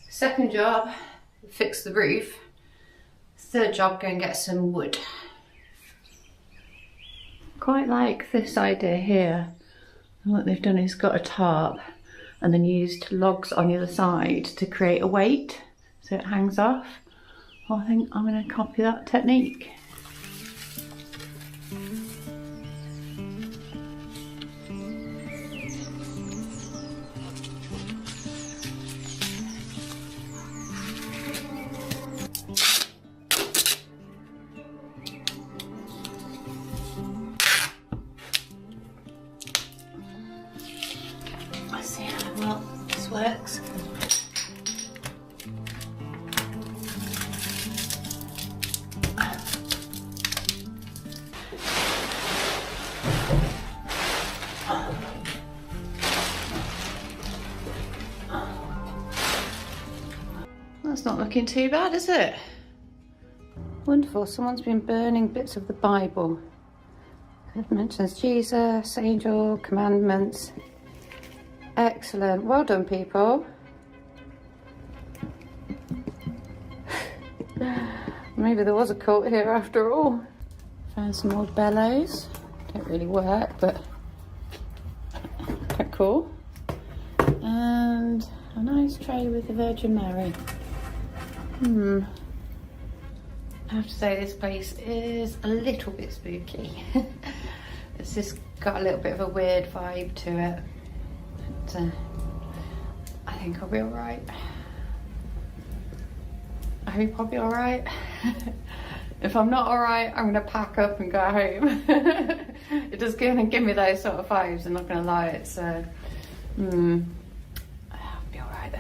Second job, fix the roof. Third job, go and get some wood. Quite like this idea here. And what they've done is got a tarp and then used logs on the other side to create a weight so it hangs off. Well, I think I'm going to copy that technique. Let's see how well this works. That's not looking too bad, is it? Wonderful. Someone's been burning bits of the Bible. It mentions Jesus, angel, commandments. Excellent. Well done, people. Maybe there was a cult here after all. Found some old bellows. Don't really work, but quite cool. And A nice tray with the Virgin Mary. I have to say this place is a little bit spooky. It's just got a little bit of a weird vibe to it. But, I think I'll be alright. I hope I'll be alright. If I'm not alright, I'm gonna pack up and go home. It does give me those sort of vibes, I'm not gonna lie. It's I'll be alright though.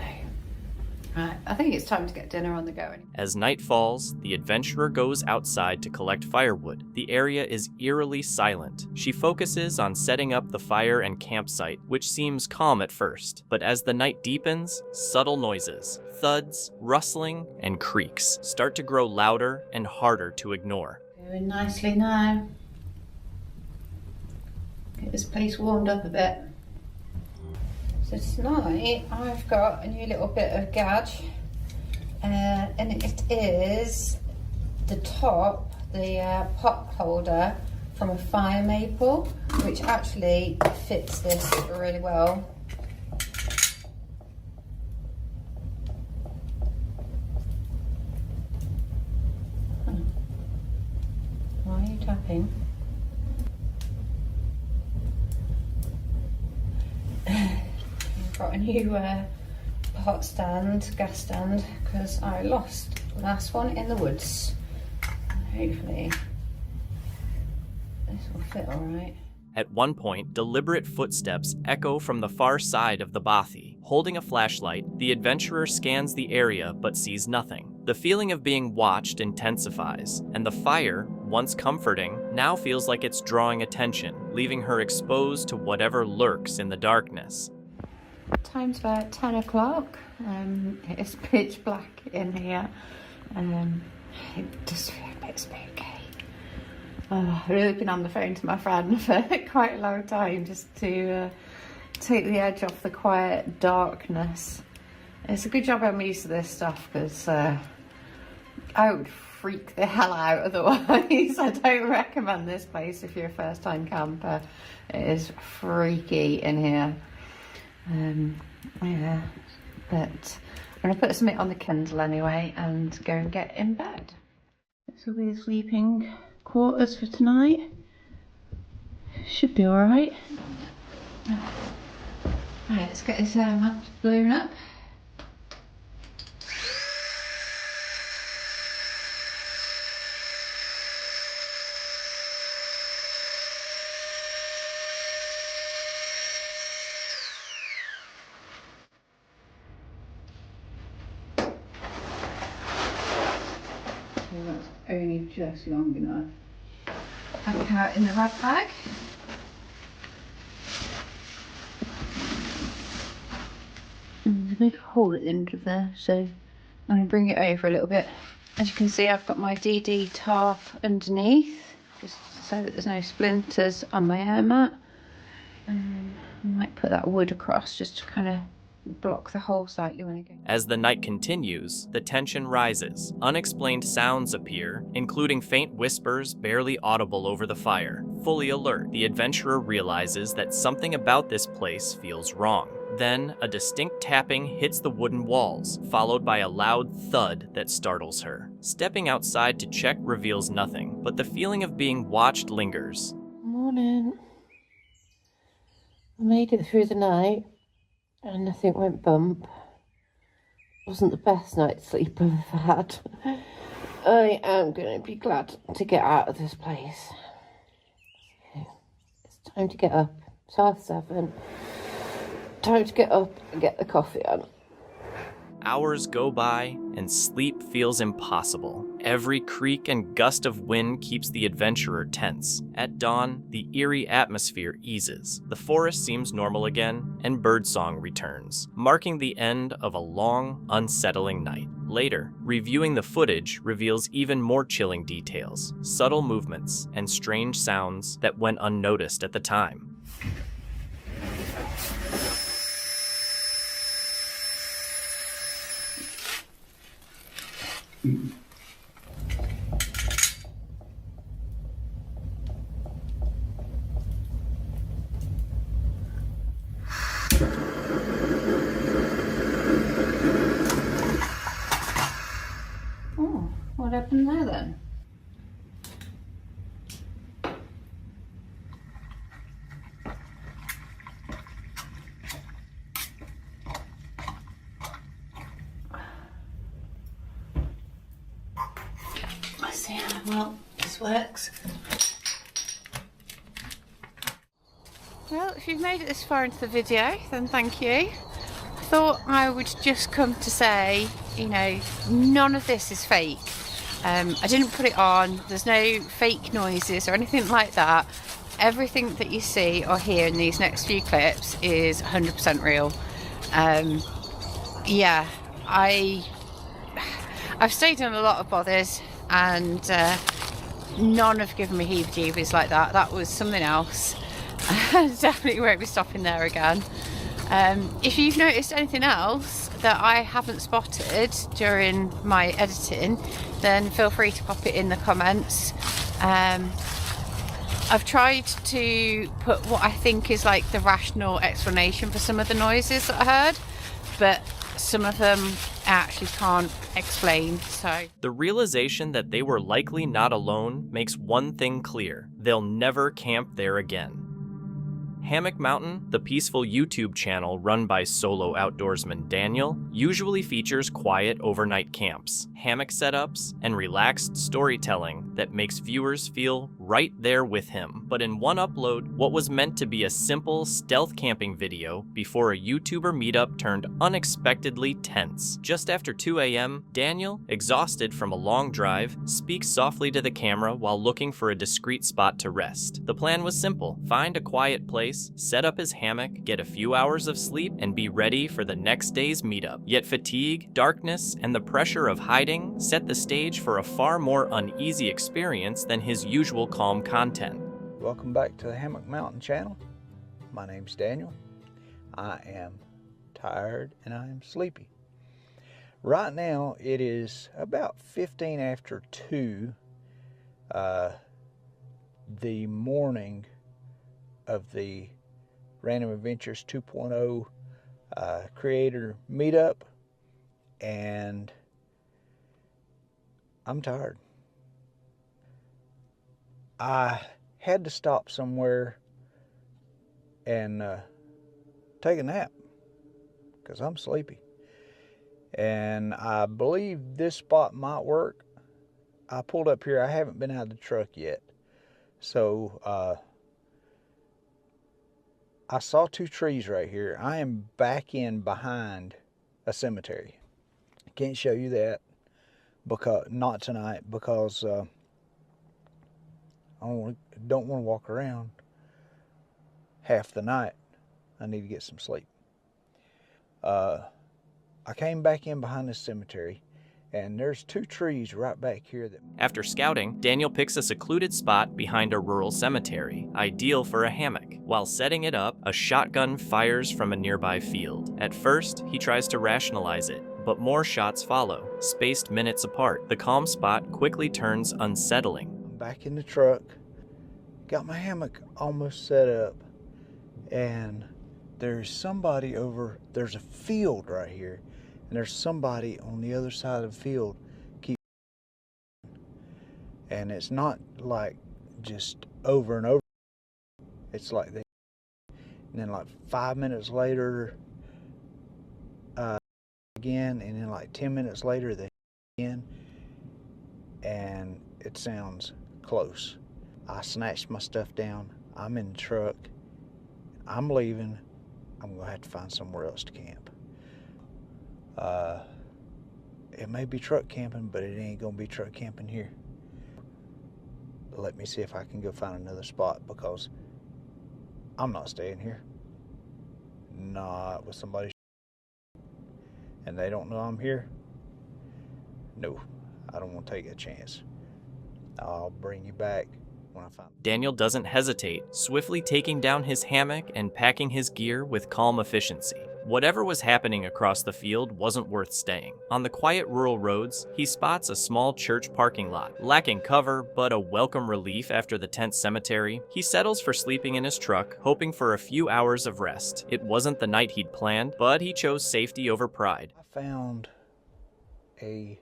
Right, I think it's time to get dinner on the go. As night falls, the adventurer goes outside to collect firewood. The area is eerily silent. She focuses on setting up the fire and campsite, which seems calm at first. But as the night deepens, subtle noises, thuds, rustling, and creaks start to grow louder and harder to ignore. Doing nicely now. Get this place warmed up a bit. So tonight I've got a new little bit of gadge, and it is the top, the pot holder from a fire maple, which actually fits this really well. Why are you tapping? Got a new pot stand, gas stand, because I lost the last one in the woods. Hopefully this will fit alright. At one point, deliberate footsteps echo from the far side of the bothy. Holding a flashlight, the adventurer scans the area but sees nothing. The feeling of being watched intensifies, and the fire, once comforting, now feels like it's drawing attention, leaving her exposed to whatever lurks in the darkness. Time's about 10 o'clock. It's pitch black in here. It does feel a bit spooky. I've really been on the phone to my friend for quite a long time just to take the edge off the quiet darkness. It's a good job I'm used to this stuff, because I would freak the hell out otherwise. I don't recommend this place if you're a first time camper. It is freaky in here. Yeah, but I'm going to put something on the Kindle anyway and go and get in bed. This will be the sleeping quarters for tonight. Should be alright. Right, let's get this lamp blown up. That's only just long enough. Back out in the rag bag. And there's a big hole at the end of there, so I'm going to bring it over a little bit. As you can see, I've got my DD tarp underneath, just so that there's no splinters on my air mat. I might put that wood across just to kind of block the hole slightly when I go. As the night continues, the tension rises. Unexplained sounds appear, including faint whispers barely audible over the fire. Fully alert, the adventurer realizes that something about this place feels wrong. Then, a distinct tapping hits the wooden walls, followed by a loud thud that startles her. Stepping outside to check reveals nothing, but the feeling of being watched lingers. Morning. I made it through the night. And nothing went bump. Wasn't the best night's sleep I've ever had. I am going to be glad to get out of this place. It's time to get up. It's 7:30. Time to get up and get the coffee on. Hours go by, and sleep feels impossible. Every creak and gust of wind keeps the adventurer tense. At dawn, the eerie atmosphere eases. The forest seems normal again, and birdsong returns, marking the end of a long, unsettling night. Later, reviewing the footage reveals even more chilling details, subtle movements, and strange sounds that went unnoticed at the time. What happened there then? I see how well this works. Well, if you've made it this far into the video, then thank you. I thought I would just come to say, you know, none of this is fake. I didn't put it on, there's no fake noises or anything like that. Everything that you see or hear in these next few clips is 100% real. Yeah, I've stayed in a lot of bothers and none have given me heebie-jeebies like that. That was something else. Definitely won't be stopping there again. If you've noticed anything else that I haven't spotted during my editing, then feel free to pop it in the comments. I've tried to put what I think is like the rational explanation for some of the noises that I heard, but some of them I actually can't explain. So The realization that they were likely not alone makes one thing clear: they'll never camp there again. Hammock Mountain, the peaceful YouTube channel run by solo outdoorsman Daniel, usually features quiet overnight camps, hammock setups, and relaxed storytelling that makes viewers feel right there with him. But in one upload, what was meant to be a simple stealth camping video before a YouTuber meetup turned unexpectedly tense. Just after 2 a.m., Daniel, exhausted from a long drive, speaks softly to the camera while looking for a discreet spot to rest. The plan was simple: find a quiet place, set up his hammock, get a few hours of sleep, and be ready for the next day's meetup. Yet fatigue, darkness, and the pressure of hiding set the stage for a far more uneasy experience than his usual calm content. Welcome back to the Hammock Mountain channel. My name's Daniel. I am tired and I am sleepy. Right now it is about 15 after 2, the morning of the Random Adventures 2.0 creator meetup, and I'm tired. I had to stop somewhere and take a nap because I'm sleepy, and I believe this spot might work. I pulled up here. I haven't been out of the truck yet, so I saw 2 trees right here. I am back in behind a cemetery. I can't show you that, because not tonight, because I don't want to walk around half the night. I need to get some sleep. I came back in behind this cemetery, and there's 2 trees right back here that... After scouting, Daniel picks a secluded spot behind a rural cemetery, ideal for a hammock. While setting it up, a shotgun fires from a nearby field. At first, he tries to rationalize it, but more shots follow, spaced minutes apart. The calm spot quickly turns unsettling. I'm back in the truck, got my hammock almost set up, and there's somebody there's a field right here, and there's somebody on the other side of the field. And it's not like just over and over. It's like they, and then like 5 minutes later, again, and then like 10 minutes later they again, and it sounds close. I snatched my stuff down. I'm in the truck. I'm leaving. I'm gonna have to find somewhere else to camp. It may be truck camping, but it ain't gonna be truck camping here. Let me see if I can go find another spot, because I'm not staying here. Not with somebody and they don't know I'm here. No, I don't want to take a chance. I'll bring you back when I find... Daniel doesn't hesitate, swiftly taking down his hammock and packing his gear with calm efficiency. Whatever was happening across the field wasn't worth staying. On the quiet rural roads, he spots a small church parking lot. Lacking cover, but a welcome relief after the tense cemetery, he settles for sleeping in his truck, hoping for a few hours of rest. It wasn't the night he'd planned, but he chose safety over pride. I found a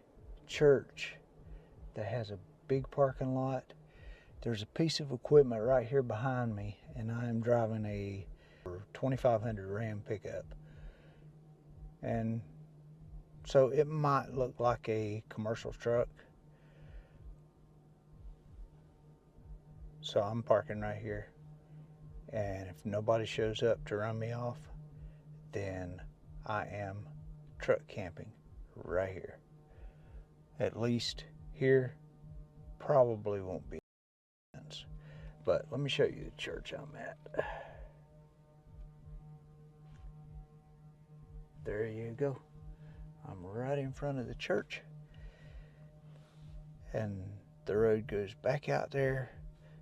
church that has a big parking lot. There's a piece of equipment right here behind me, and I am driving a 2500 Ram pickup. And so it might look like a commercial truck. So I'm parking right here. And if nobody shows up to run me off, then I am truck camping right here. At least here probably won't be. But let me show you the church I'm at. There you go. I'm right in front of the church. And the road goes back out there.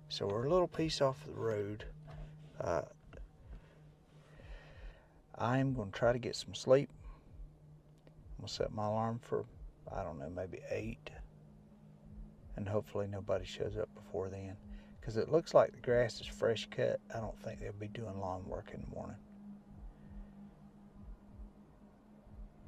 So we're a little piece off the road. I'm going to try to get some sleep. I'm going to set my alarm for, I don't know, maybe 8. And hopefully nobody shows up before then. Because it looks like the grass is fresh cut. I don't think they'll be doing lawn work in the morning.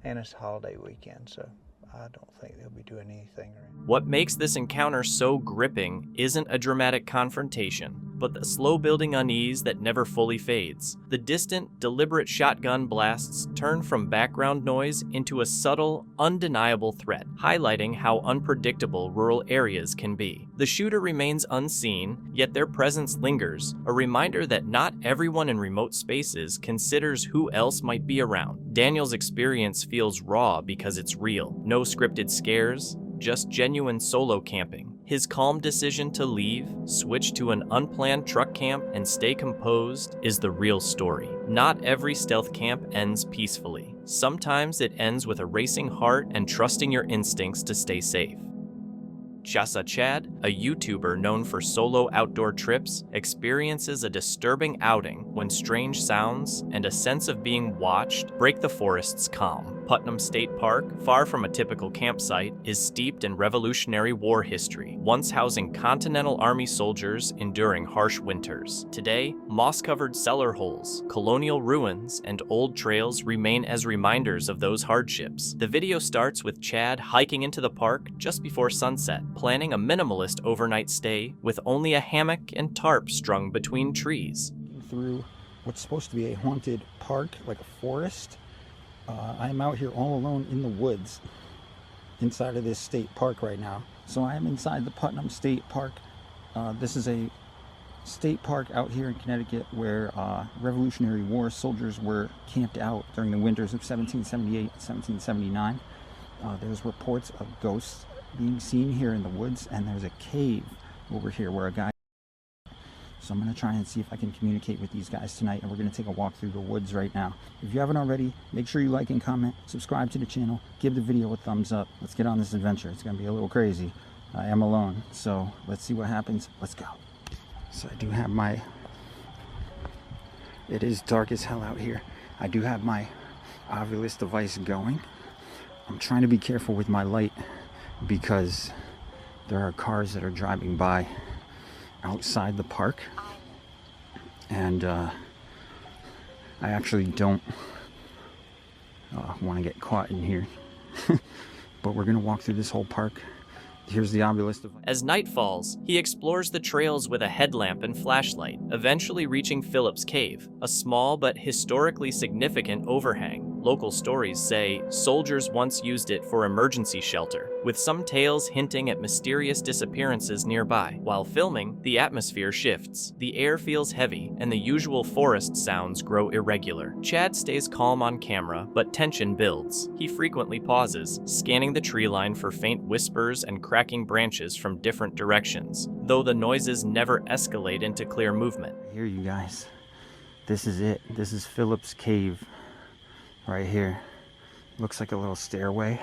And it's a holiday weekend, so I don't think they'll be doing anything around. What makes this encounter so gripping isn't a dramatic confrontation, but the slow-building unease that never fully fades. The distant, deliberate shotgun blasts turn from background noise into a subtle, undeniable threat, highlighting how unpredictable rural areas can be. The shooter remains unseen, yet their presence lingers, a reminder that not everyone in remote spaces considers who else might be around. Daniel's experience feels raw because it's real. No scripted scares, just genuine solo camping. His calm decision to leave, switch to an unplanned truck camp, and stay composed is the real story. Not every stealth camp ends peacefully. Sometimes it ends with a racing heart and trusting your instincts to stay safe. Chasa Chad, a YouTuber known for solo outdoor trips, experiences a disturbing outing when strange sounds and a sense of being watched break the forest's calm. Putnam State Park, far from a typical campsite, is steeped in Revolutionary War history, once housing Continental Army soldiers enduring harsh winters. Today, moss-covered cellar holes, colonial ruins, and old trails remain as reminders of those hardships. The video starts with Chad hiking into the park just before sunset, planning a minimalist overnight stay with only a hammock and tarp strung between trees. Through what's supposed to be a haunted park, like a forest. I'm out here all alone in the woods inside of this state park right now. So I am inside the Putnam State Park. This is a state park out here in Connecticut where Revolutionary War soldiers were camped out during the winters of 1778 and 1779. There's reports of ghosts being seen here in the woods, and there's a cave over here where a guy. So I'm going to try and see if I can communicate with these guys tonight, and we're going to take a walk through the woods right now. If you haven't already, make sure you like and comment, subscribe to the channel, give the video a thumbs up. Let's get on this adventure. It's going to be a little crazy. I am alone, so let's see what happens. Let's go. So I do have my, it is dark as hell out here. I do have my Ovilus device going. I'm trying to be careful with my light because there are cars that are driving by outside the park, and I actually don't want to get caught in here. But we're gonna walk through this whole park. Here's the Ovilus device. As night falls, he explores the trails with a headlamp and flashlight, eventually reaching Philip's Cave, a small but historically significant overhang. Local stories say soldiers once used it for emergency shelter, with some tales hinting at mysterious disappearances nearby. While filming, the atmosphere shifts. The air feels heavy, and the usual forest sounds grow irregular. Chad stays calm on camera, but tension builds. He frequently pauses, scanning the tree line for faint whispers and cracking branches from different directions, though the noises never escalate into clear movement. Here, you guys, this is it. This is Philip's Cave right here. Looks like a little stairway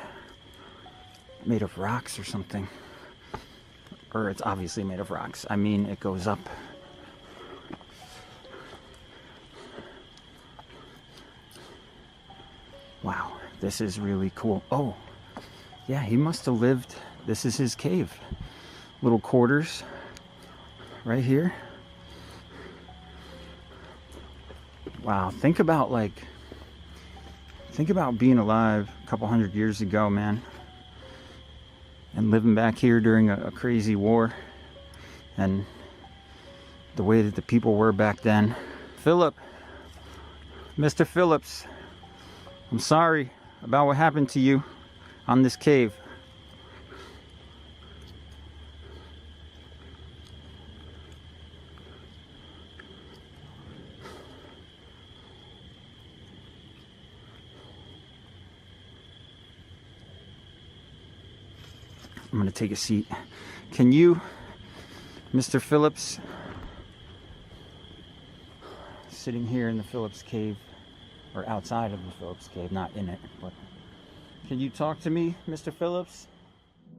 made of rocks or something, or it's obviously made of rocks. I mean, it goes up. Wow, this is really cool. Oh yeah, he must have lived. This is his cave. Little quarters right here. Wow, think about being alive a couple hundred years ago, man. and living back here during a crazy war and the way that the people were back then. Philip, Mr. Phillips, I'm sorry about what happened to you on this cave. I'm gonna take a seat. Can you, Mr. Phillips, sitting here in the Phillips cave, or outside of the Phillips cave, not in it, but can you talk to me, Mr. Phillips?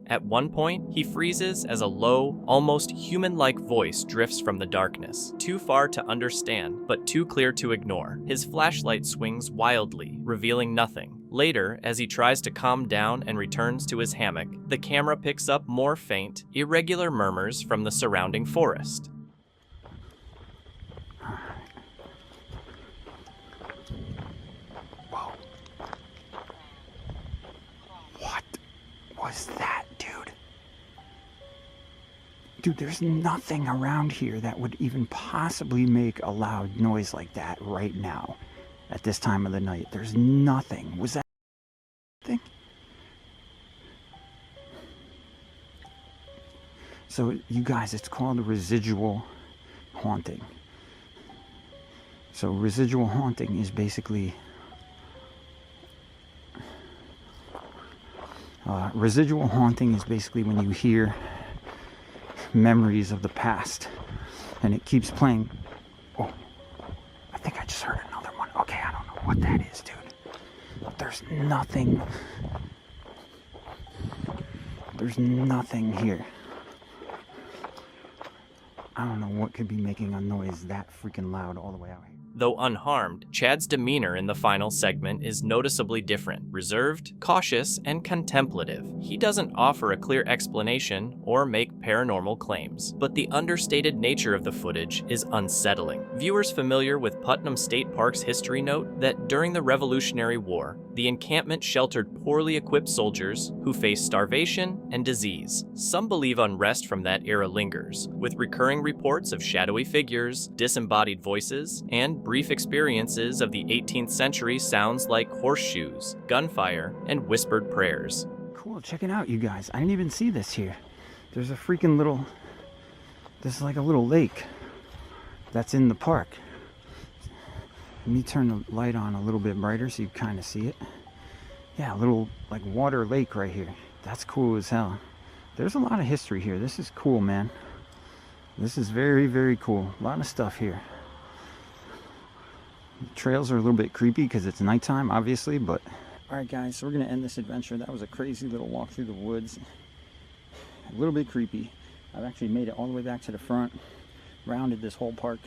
At one point, he freezes as a low, almost human-like voice drifts from the darkness, too far to understand, but too clear to ignore. His flashlight swings wildly, revealing nothing. Later, as he tries to calm down and returns to his hammock, the camera picks up more faint, irregular murmurs from the surrounding forest. Whoa. What was that, dude? Dude, there's nothing around here that would even possibly make a loud noise like that right now. At this time of the night, there's nothing. Was that thing? So you guys, it's called a residual haunting. So residual haunting is basically when you hear memories of the past and it keeps playing. Oh, I think I just heard another one. Okay, I don't know what that is, dude. There's nothing here. I don't know what could be making a noise that freaking loud all the way out here. Though unharmed, Chad's demeanor in the final segment is noticeably different, reserved, cautious, and contemplative. He doesn't offer a clear explanation or make paranormal claims, but the understated nature of the footage is unsettling. Viewers familiar with Putnam State Park's history note that during the Revolutionary War, the encampment sheltered poorly equipped soldiers who faced starvation and disease. Some believe unrest from that era lingers, with recurring reports of shadowy figures, disembodied voices, and brief experiences of the 18th century sounds like horseshoes, gunfire, and whispered prayers. Cool, check it out, you guys. I didn't even see this here. There's a freaking little, this is like a little lake that's in the park. Let me turn the light on a little bit brighter so you kind of see it. Yeah, a little like water lake right here. That's cool as hell. There's a lot of history here. This is cool, man. This is very, very cool. A lot of stuff here. The trails are a little bit creepy because it's nighttime, obviously, but... Alright guys, so we're going to end this adventure. That was a crazy little walk through the woods. A little bit creepy. I've actually made it all the way back to the front. Rounded this whole park.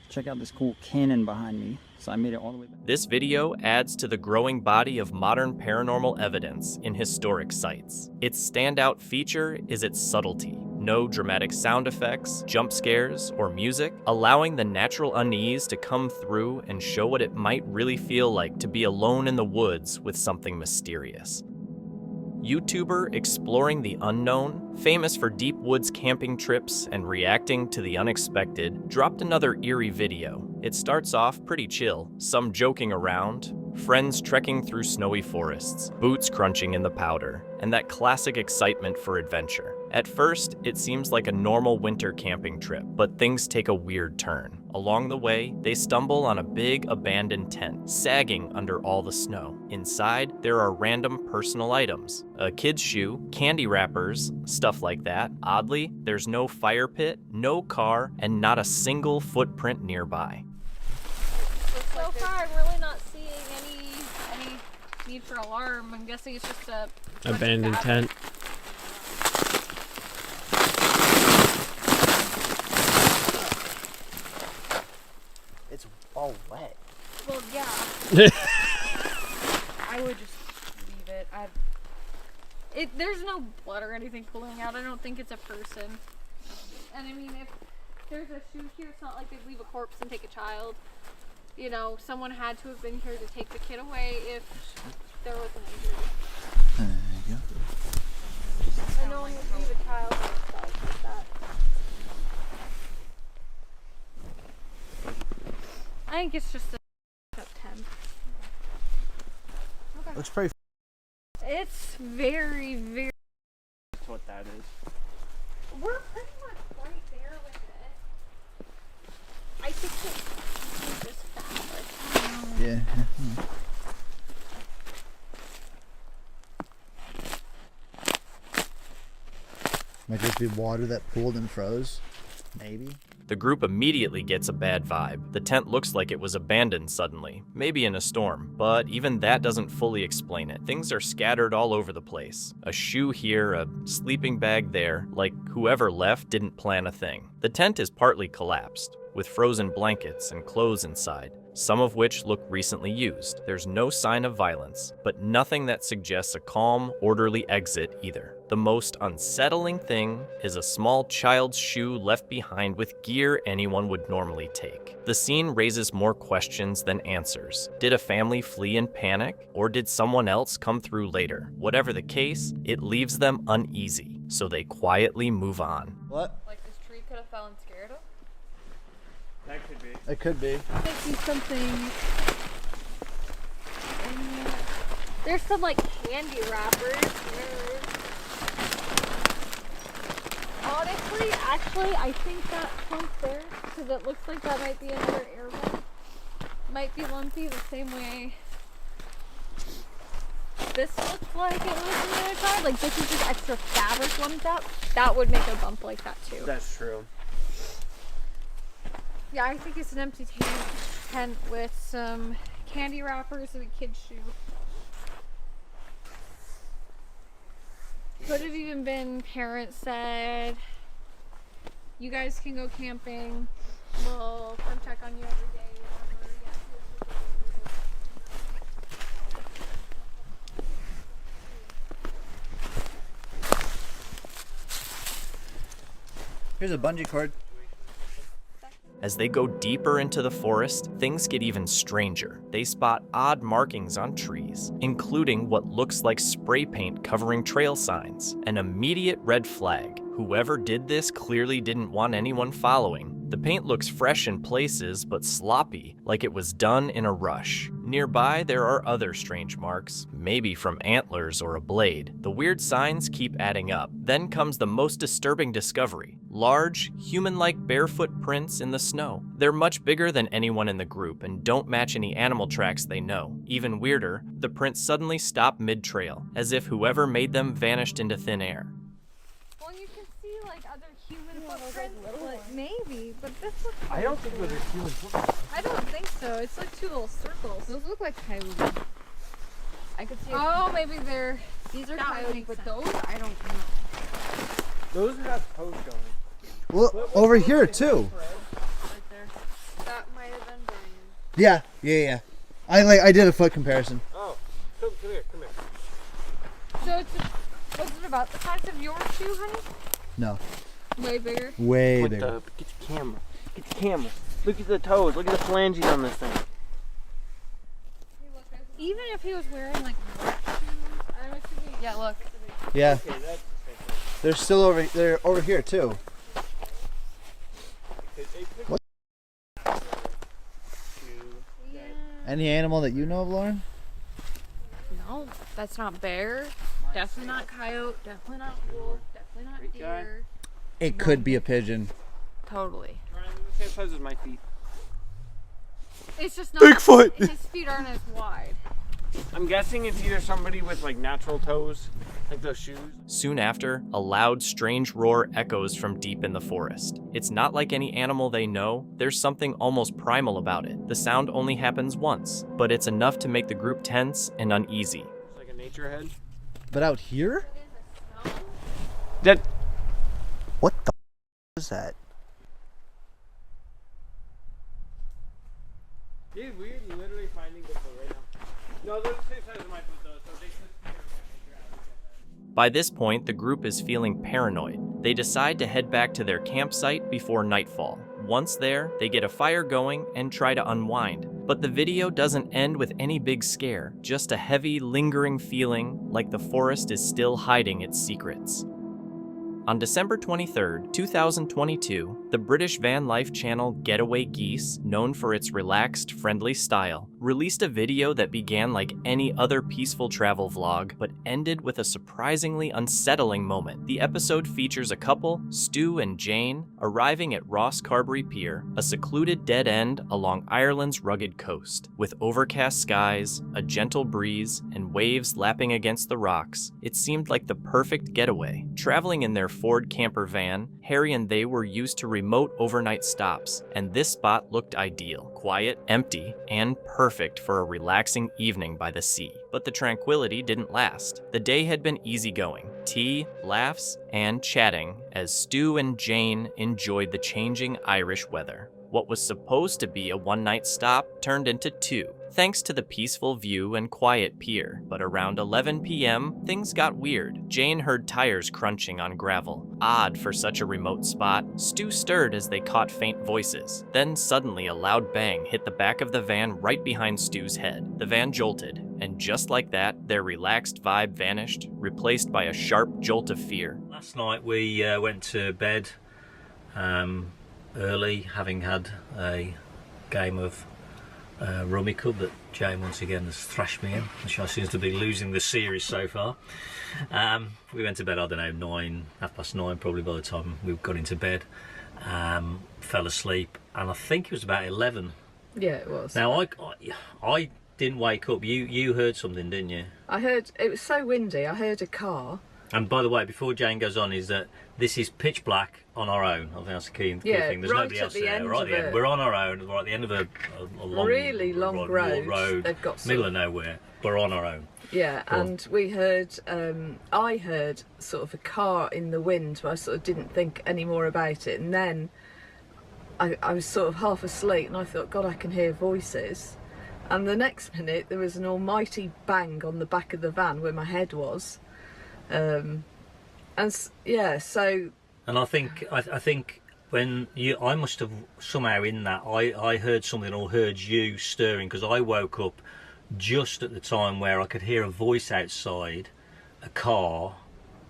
Check out this cool cannon behind me. So I made it all the way back. This video adds to the growing body of modern paranormal evidence in historic sites. Its standout feature is its subtlety. No dramatic sound effects, jump scares, or music, allowing the natural unease to come through and show what it might really feel like to be alone in the woods with something mysterious. YouTuber Exploring the Unknown, famous for deep woods camping trips and reacting to the unexpected, dropped another eerie video. It starts off pretty chill, some joking around, friends trekking through snowy forests, boots crunching in the powder, and that classic excitement for adventure. At first, it seems like a normal winter camping trip, but things take a weird turn. Along the way, they stumble on a big abandoned tent, sagging under all the snow. Inside, there are random personal items, a kid's shoe, candy wrappers, stuff like that. Oddly, there's no fire pit, no car, and not a single footprint nearby. So far, I'm really not seeing any need for alarm. I'm guessing it's just a abandoned tent. It's all wet. Well, yeah. I would just leave it. There's no blood or anything pulling out. I don't think it's a person. And I mean, if there's a shoe here, it's not like they'd leave a corpse and take a child. You know, someone had to have been here to take the kid away if there was an injury. There you go. no one would leave a child outside like that. I think it's just a up tent. Okay. Looks pretty. It's very, very. That's what that is. We're pretty much right there with it. I think it's just fabric. Yeah. Might just be water that pooled and froze. Maybe. The group immediately gets a bad vibe. The tent looks like it was abandoned suddenly, maybe in a storm, but even that doesn't fully explain it. Things are scattered all over the place. A shoe here, a sleeping bag there, like whoever left didn't plan a thing. The tent is partly collapsed, with frozen blankets and clothes inside, some of which look recently used. There's no sign of violence, but nothing that suggests a calm, orderly exit either. The most unsettling thing is a small child's shoe left behind with gear anyone would normally take. The scene raises more questions than answers. Did a family flee in panic, or did someone else come through later? Whatever the case, it leaves them uneasy, so they quietly move on. What? Like this tree could have fell and scared him? That could be. It could be. I see something. There's some like candy wrappers. Honestly, actually, I think that clump there, because it looks like that might be another air vent, might be lumpy the same way this looks like it was in the other side. Like this is just extra fabric lumped up. That would make a bump like that too. That's true. Yeah, I think it's an empty tent with some candy wrappers and a kid's shoe. Could have even been parents said, you guys can go camping, we'll come check on you every day. Here's a bungee cord. As they go deeper into the forest, things get even stranger. They spot odd markings on trees, including what looks like spray paint covering trail signs. An immediate red flag. Whoever did this clearly didn't want anyone following. The paint looks fresh in places, but sloppy, like it was done in a rush. Nearby, there are other strange marks, maybe from antlers or a blade. The weird signs keep adding up. Then comes the most disturbing discovery. Large, human-like barefoot prints in the snow. They're much bigger than anyone in the group and don't match any animal tracks they know. Even weirder, the prints suddenly stop mid-trail, as if whoever made them vanished into thin air. Well, you can see like other human footprints, maybe, but this looks I don't think those are human footprints. I don't think so. It's like two little circles. Those look like coyotes. I could see. Oh, maybe they're. These are that would coyotes, make but sense. those I don't know. Those have toes going. Well, over here too. Right there. That might have been Brian. Yeah. I did a foot comparison. Oh, come here. So it's was it about the size of your shoe, honey? No. Way bigger. Way bigger. Get the camera. Get the camera. Look at the toes. Look at the phalanges on this thing. Even if he was wearing like white shoes, I'm assuming. Yeah, look. Yeah. Okay, that's They're still over here too. What? Yeah. Any animal that you know of, Lauren? No, that's not bear. Definitely not coyote. Definitely not wolf. Definitely not deer. It could be a pigeon. Totally. the same size as my feet. It's just not. Bigfoot! His feet aren't as wide. I'm guessing it's either somebody with like natural toes, like those shoes. Soon after, a loud, strange roar echoes from deep in the forest. It's not like any animal they know. There's something almost primal about it. The sound only happens once, but it's enough to make the group tense and uneasy. It's like a nature head. But out here? That. What the is that? Dude, we're literally finding Bigfoot right now. No, they're the same size as my foot though, so they should. By this point, the group is feeling paranoid. They decide to head back to their campsite before nightfall. Once there, they get a fire going and try to unwind. But the video doesn't end with any big scare, just a heavy, lingering feeling like the forest is still hiding its secrets. On December 23, 2022, the British van life channel Getaway Geese, known for its relaxed, friendly style, released a video that began like any other peaceful travel vlog, but ended with a surprisingly unsettling moment. The episode features a couple, Stu and Jane, arriving at Ross Carbery Pier, a secluded dead end along Ireland's rugged coast. With overcast skies, a gentle breeze, and waves lapping against the rocks, it seemed like the perfect getaway. Traveling in their Ford camper van, Harry and they were used to remote overnight stops, and this spot looked ideal. Quiet, empty, and perfect for a relaxing evening by the sea. But the tranquility didn't last. The day had been easygoing. Tea, laughs, and chatting as Stu and Jane enjoyed the changing Irish weather. What was supposed to be a one-night stop turned into two, thanks to the peaceful view and quiet pier. But around 11 p.m., things got weird. Jane heard tires crunching on gravel. Odd for such a remote spot. Stu stirred as they caught faint voices. Then suddenly a loud bang hit the back of the van right behind Stu's head. The van jolted, and just like that, their relaxed vibe vanished, replaced by a sharp jolt of fear. Last night we went to bed early, having had a game of Rummy Cub that Jane once again has thrashed me in, and she seems to be losing the series so far. We went to bed, I don't know, 9:30 probably by the time we got into bed. Fell asleep, and I think it was about 11. Yeah, it was. Now I didn't wake up. You heard something, didn't you? I heard, it was so windy, I heard a car. And by the way, before Jane goes on, is that this is pitch black on our own. I think that's the key thing. There's right nobody else at the there. end Right at the end. We're on our own. We're at the end of a long, really long road. They've got middle of nowhere. We're on our own. Yeah, and we heard, I heard sort of a car in the wind, but I sort of didn't think any more about it. And then I was sort of half asleep, and I thought, God, I can hear voices. And the next minute, there was an almighty bang on the back of the van where my head was. Yeah, so. And I think when I must have somehow in that I heard something or heard you stirring, because I woke up just at the time where I could hear a voice outside, a car,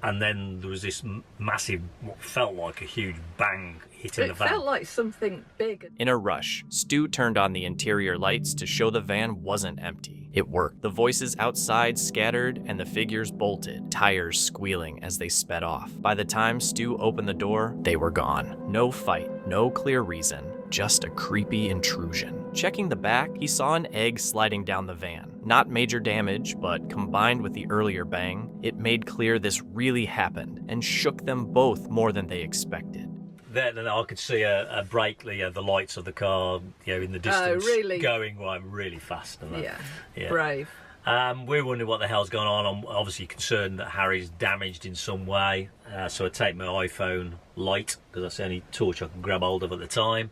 and then there was this massive, what felt like a huge bang hitting the van. It felt like something big. In a rush, Stu turned on the interior lights to show the van wasn't empty. It worked. The voices outside scattered and the figures bolted, tires squealing as they sped off. By the time Stu opened the door, they were gone. No fight, no clear reason, just a creepy intrusion. Checking the back, he saw an egg sliding down the van. Not major damage, but combined with the earlier bang, it made clear this really happened and shook them both more than they expected. Then I could see a brake, the lights of the car, in the distance, going really fast. And that. Yeah, brave. We're wondering what the hell's going on. I'm obviously concerned that Harry's damaged in some way. So I take my iPhone light, because that's the only torch I can grab hold of at the time,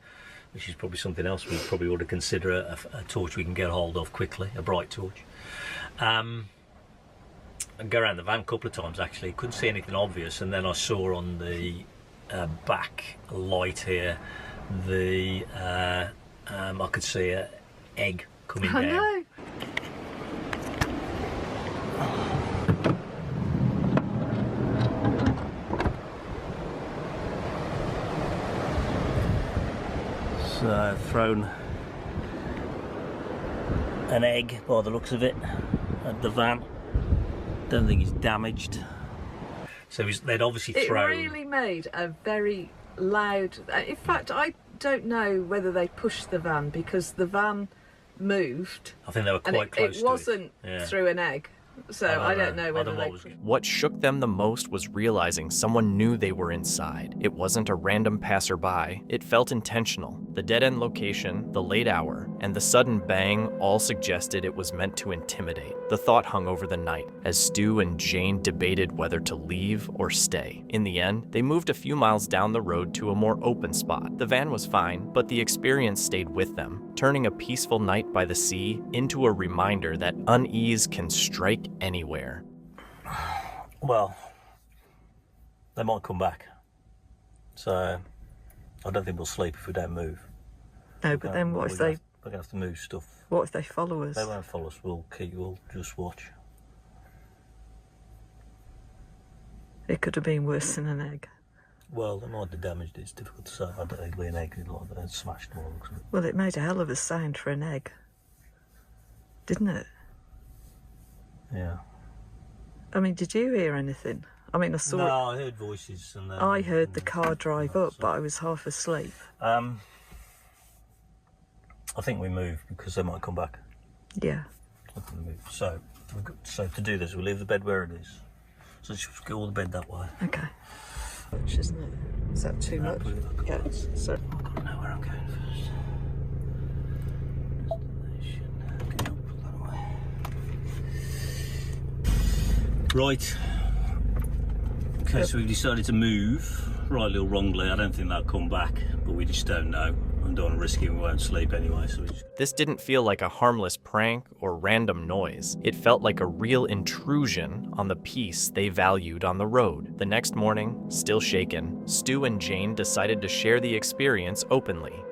which is probably something else we probably ought to consider a torch we can get hold of quickly, a bright torch. And go around the van a couple of times actually, couldn't see anything obvious, and then I saw on the back light here, I could see an egg coming down. know. So I've thrown an egg by the looks of it at the van. Don't think it's damaged. So they'd obviously thrown. It really made a very loud. In fact, I don't know whether they pushed the van, because the van moved. I think they were quite close to it. It wasn't through an egg. So I don't know whether they... What shook them the most was realizing someone knew they were inside. It wasn't a random passerby. It felt intentional. The dead-end location, the late hour, and the sudden bang all suggested it was meant to intimidate. The thought hung over the night as Stu and Jane debated whether to leave or stay. In the end, they moved a few miles down the road to a more open spot. The van was fine, but the experience stayed with them, turning a peaceful night by the sea into a reminder that unease can strike anywhere. Well, they might come back, so I don't think we'll sleep if we don't move. No, but then what if they... We're going to have to move stuff. What if they follow us? They won't follow us, we'll just watch. It could have been worse than an egg. Well, they might have damaged it. It's difficult to say. I don't think it'd be an egg. It's smashed more. Well, it made a hell of a sound for an egg, didn't it? Yeah. I mean, did you hear anything? I mean, I saw. No, I heard voices, and then I heard the car drive up, but I was half asleep. I think we move because they might come back. Yeah. I think we move. So to do this, we'll leave the bed where it is. So just get all the bed that way. Okay. Much, isn't it? Is that too much? Yeah. So. I've got to know where I'm going first. Right. Okay, so we've decided to move, rightly or wrongly. I don't think they'll come back, but we just don't know. I don't want to risk it, we won't sleep anyway, so we just... This didn't feel like a harmless prank or random noise. It felt like a real intrusion on the peace they valued on the road. The next morning, still shaken, Stu and Jane decided to share the experience openly.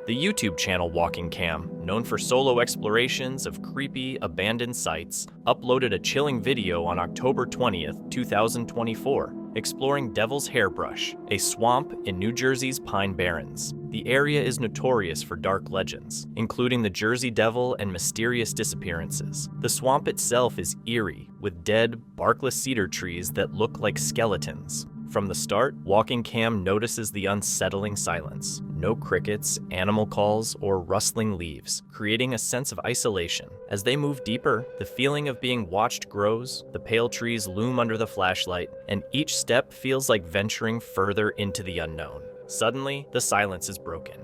The YouTube channel Walking Cam, known for solo explorations of creepy, abandoned sites, uploaded a chilling video on October 20th, 2024, exploring Devil's Hairbrush, a swamp in New Jersey's Pine Barrens. The area is notorious for dark legends, including the Jersey Devil and mysterious disappearances. The swamp itself is eerie, with dead, barkless cedar trees that look like skeletons. From the start, Walking Cam notices the unsettling silence. No crickets, animal calls, or rustling leaves, creating a sense of isolation. As they move deeper, the feeling of being watched grows, the pale trees loom under the flashlight, and each step feels like venturing further into the unknown. Suddenly, the silence is broken.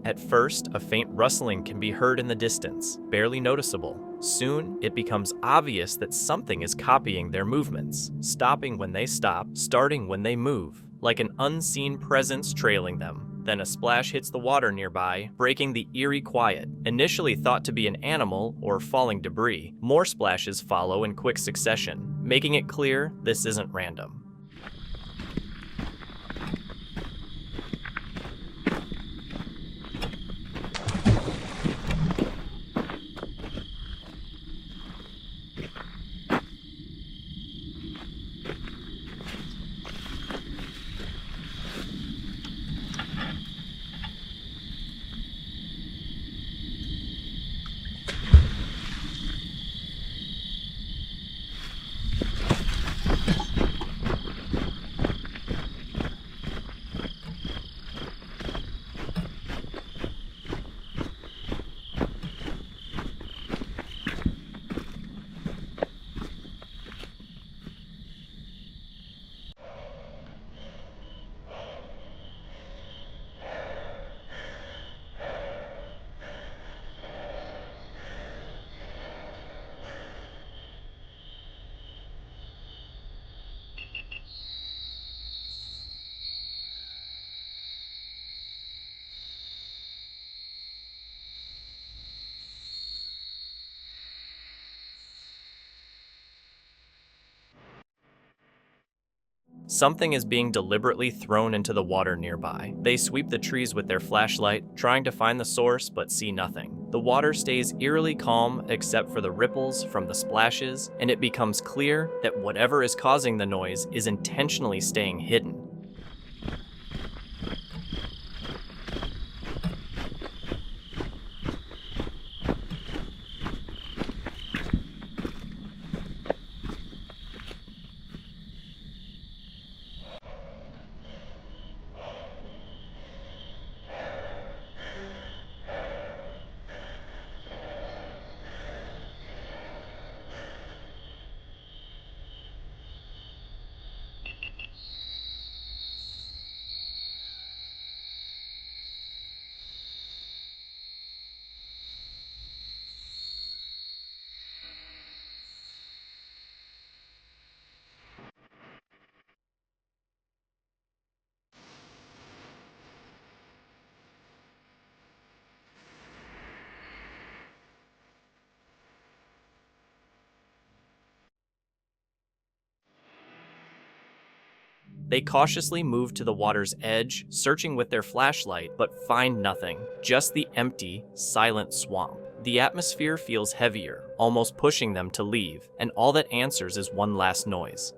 At first, a faint rustling can be heard in the distance, barely noticeable. Soon, it becomes obvious that something is copying their movements, stopping when they stop, starting when they move, like an unseen presence trailing them. Then a splash hits the water nearby, breaking the eerie quiet. Initially thought to be an animal or falling debris, more splashes follow in quick succession, making it clear this isn't random. Something is being deliberately thrown into the water nearby. They sweep the trees with their flashlight, trying to find the source, but see nothing. The water stays eerily calm except for the ripples from the splashes, and it becomes clear that whatever is causing the noise is intentionally staying hidden. They cautiously move to the water's edge, searching with their flashlight, but find nothing. Just the empty, silent swamp. The atmosphere feels heavier, almost pushing them to leave, and all that answers is one last noise.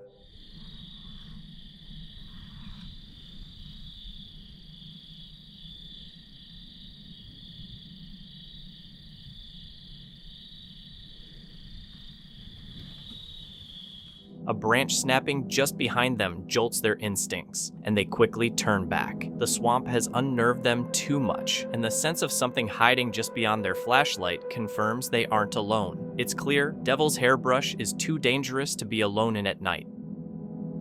A branch snapping just behind them jolts their instincts, and they quickly turn back. The swamp has unnerved them too much, and the sense of something hiding just beyond their flashlight confirms they aren't alone. It's clear Devil's Hairbrush is too dangerous to be alone in at night.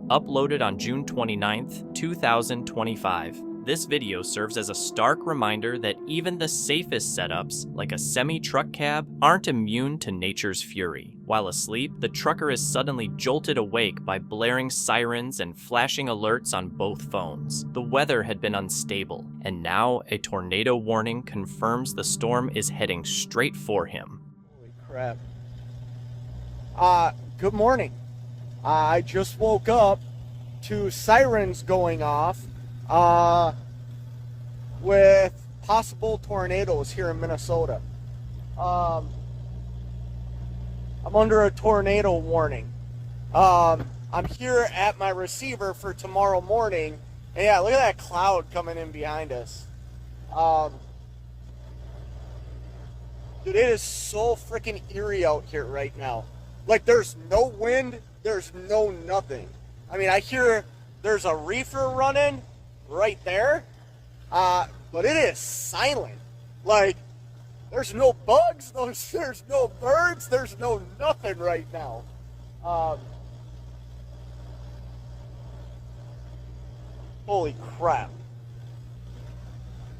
Uploaded on June 29th, 2025. This video serves as a stark reminder that even the safest setups, like a semi-truck cab, aren't immune to nature's fury. While asleep, the trucker is suddenly jolted awake by blaring sirens and flashing alerts on both phones. The weather had been unstable, and now a tornado warning confirms the storm is heading straight for him. Holy crap. Good morning. I just woke up to sirens going off with possible tornadoes here in Minnesota. I'm under a tornado warning. I'm here at my receiver for tomorrow morning, and yeah, look at that cloud coming in behind us. Dude, it is so freaking eerie out here right now. Like, there's no wind, there's no nothing. I mean, I hear there's a reefer running right there, but it is silent. Like, there's no bugs, there's no birds, there's no nothing right now. Holy crap.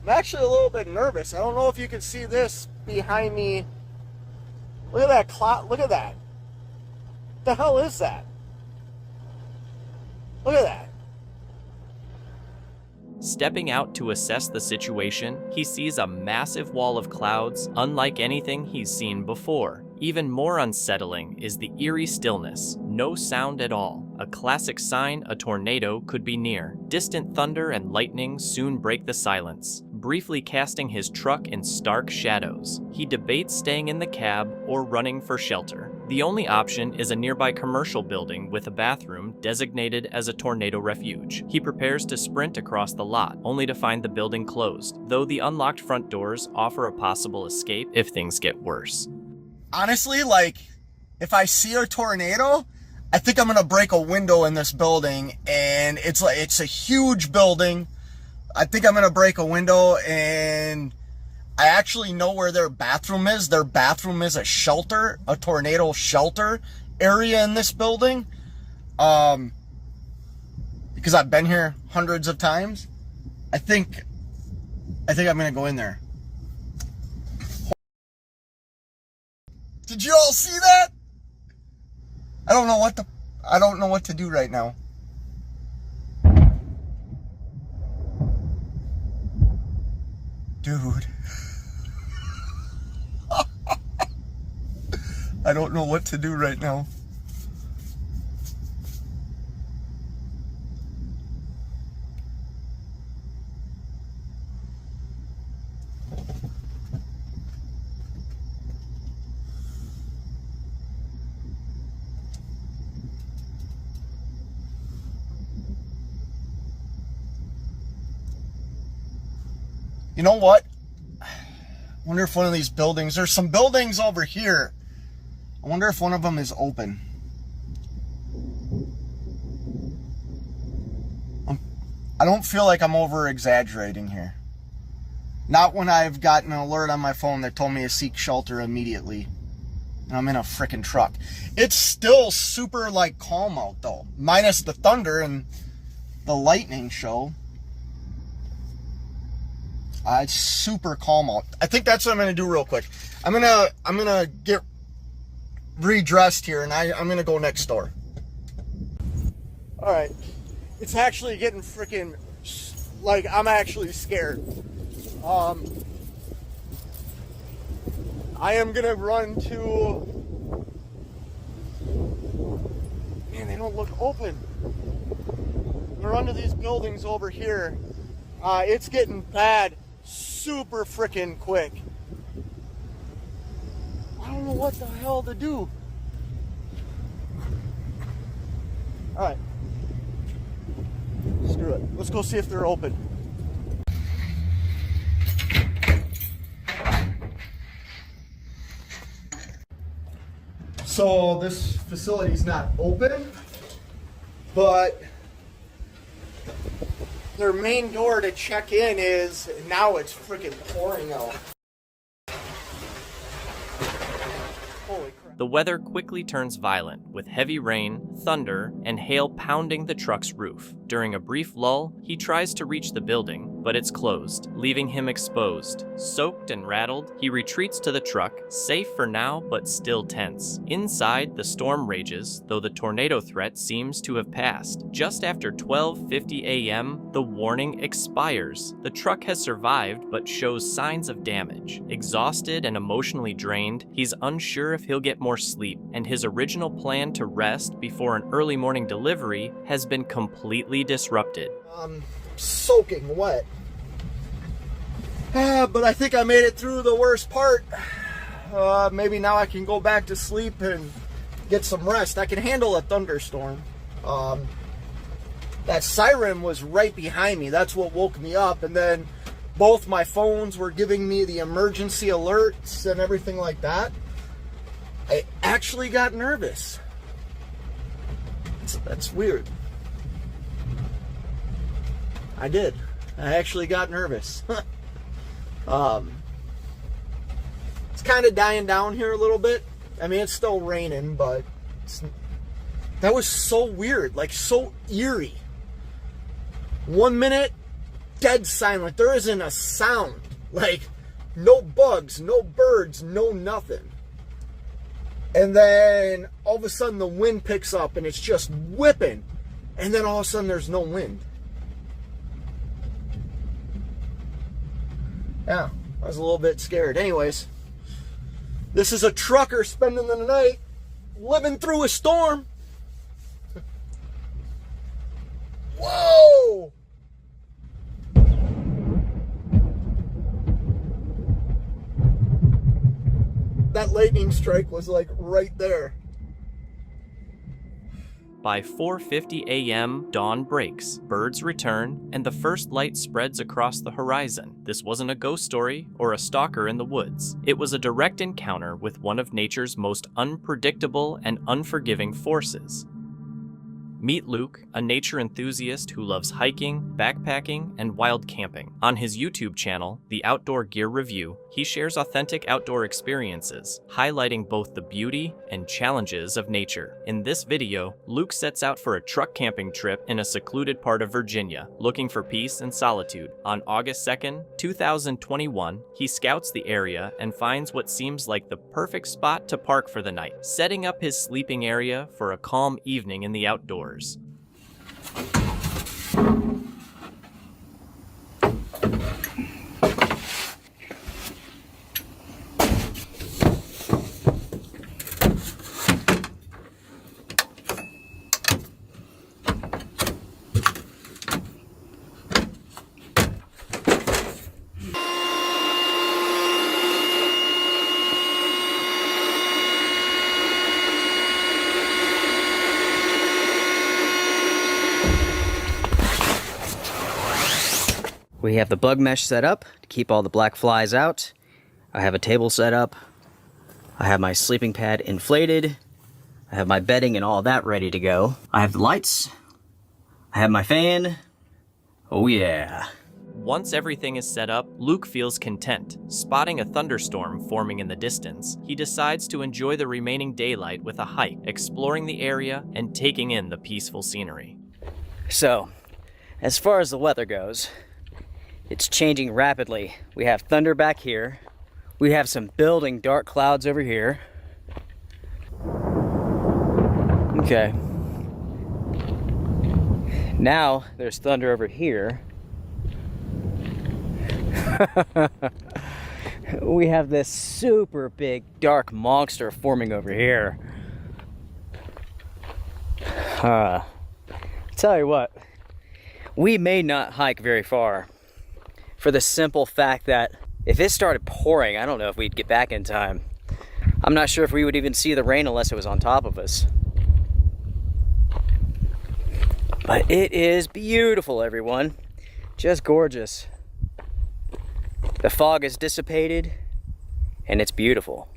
I'm actually a little bit nervous. I don't know if you can see this behind me. Look at that cloud, look at that. What the hell is that? Look at that. Stepping out to assess the situation, he sees a massive wall of clouds unlike anything he's seen before. Even more unsettling is the eerie stillness. No sound at all. A classic sign a tornado could be near. Distant thunder and lightning soon break the silence, briefly casting his truck in stark shadows. He debates staying in the cab or running for shelter. The only option is a nearby commercial building with a bathroom designated as a tornado refuge. He prepares to sprint across the lot, only to find the building closed, though the unlocked front doors offer a possible escape if things get worse. Honestly, like, if I see a tornado, I think I'm gonna break a window in this building, and it's a huge building. I think I'm gonna break a window, and I actually know where their bathroom is. Their bathroom is a shelter, a tornado shelter area in this building. Because I've been here hundreds of times. I think I'm gonna go in there. Did you all see that? I don't know what to do right now. Dude. I don't know what to do right now. You know what? I wonder if one of these buildings, there's some buildings over here. I wonder if one of them is open. I don't feel like I'm over exaggerating here. Not when I've gotten an alert on my phone that told me to seek shelter immediately. And I'm in a freaking truck. It's still super like calm out though. Minus the thunder and the lightning show. It's super calm out. I think that's what I'm gonna do real quick. I'm gonna get redressed here and I'm gonna go next door. Alright. It's actually getting freaking, like, I'm actually scared. I am gonna run to, man, they don't look open. I'm gonna run to these buildings over here. It's getting bad super freaking quick. I don't know what the hell to do. Alright. Screw it. Let's go see if they're open. So this facility's not open, but their main door to check in is, now it's freaking pouring out. Holy crap. The weather quickly turns violent, with heavy rain, thunder, and hail pounding the truck's roof. During a brief lull, he tries to reach the building, but it's closed, leaving him exposed. Soaked and rattled, he retreats to the truck, safe for now but still tense. Inside, the storm rages, though the tornado threat seems to have passed. Just after 12:50 a.m., the warning expires. The truck has survived but shows signs of damage. Exhausted and emotionally drained, he's unsure if he'll get more sleep, and his original plan to rest before an early morning delivery has been completely disrupted. Soaking wet. But I think I made it through the worst part. Maybe now I can go back to sleep and get some rest. I can handle a thunderstorm. That siren was right behind me. That's what woke me up. And then both my phones were giving me the emergency alerts and everything like that. I actually got nervous. That's weird. I did. I actually got nervous. It's kind of dying down here a little bit. I mean, it's still raining, but that was so weird, like so eerie. 1 minute, dead silent. There isn't a sound. Like, no bugs, no birds, no nothing. And then all of a sudden the wind picks up and it's just whipping. And then all of a sudden there's no wind. Yeah, I was a little bit scared. Anyways, this is a trucker spending the night living through a storm. Whoa! That lightning strike was like right there. By 4:50 a.m., dawn breaks, birds return, and the first light spreads across the horizon. This wasn't a ghost story or a stalker in the woods. It was a direct encounter with one of nature's most unpredictable and unforgiving forces. Meet Luke, a nature enthusiast who loves hiking, backpacking, and wild camping. On his YouTube channel, The Outdoor Gear Review, he shares authentic outdoor experiences, highlighting both the beauty and challenges of nature. In this video, Luke sets out for a truck camping trip in a secluded part of Virginia, looking for peace and solitude. On August 2nd, 2021, he scouts the area and finds what seems like the perfect spot to park for the night, setting up his sleeping area for a calm evening in the outdoors. We have the bug mesh set up to keep all the black flies out. I have a table set up. I have my sleeping pad inflated. I have my bedding and all that ready to go. I have the lights. I have my fan. Oh yeah. Once everything is set up, Luke feels content. Spotting a thunderstorm forming in the distance, he decides to enjoy the remaining daylight with a hike, exploring the area and taking in the peaceful scenery. So, as far as the weather goes, it's changing rapidly. We have thunder back here. We have some building dark clouds over here. Okay. Now there's thunder over here. We have this super big dark monster forming over here. Tell you what, we may not hike very far for the simple fact that if it started pouring, I don't know if we'd get back in time. I'm not sure if we would even see the rain unless it was on top of us. But it is beautiful, everyone. Just gorgeous. The fog is dissipated, and it's beautiful.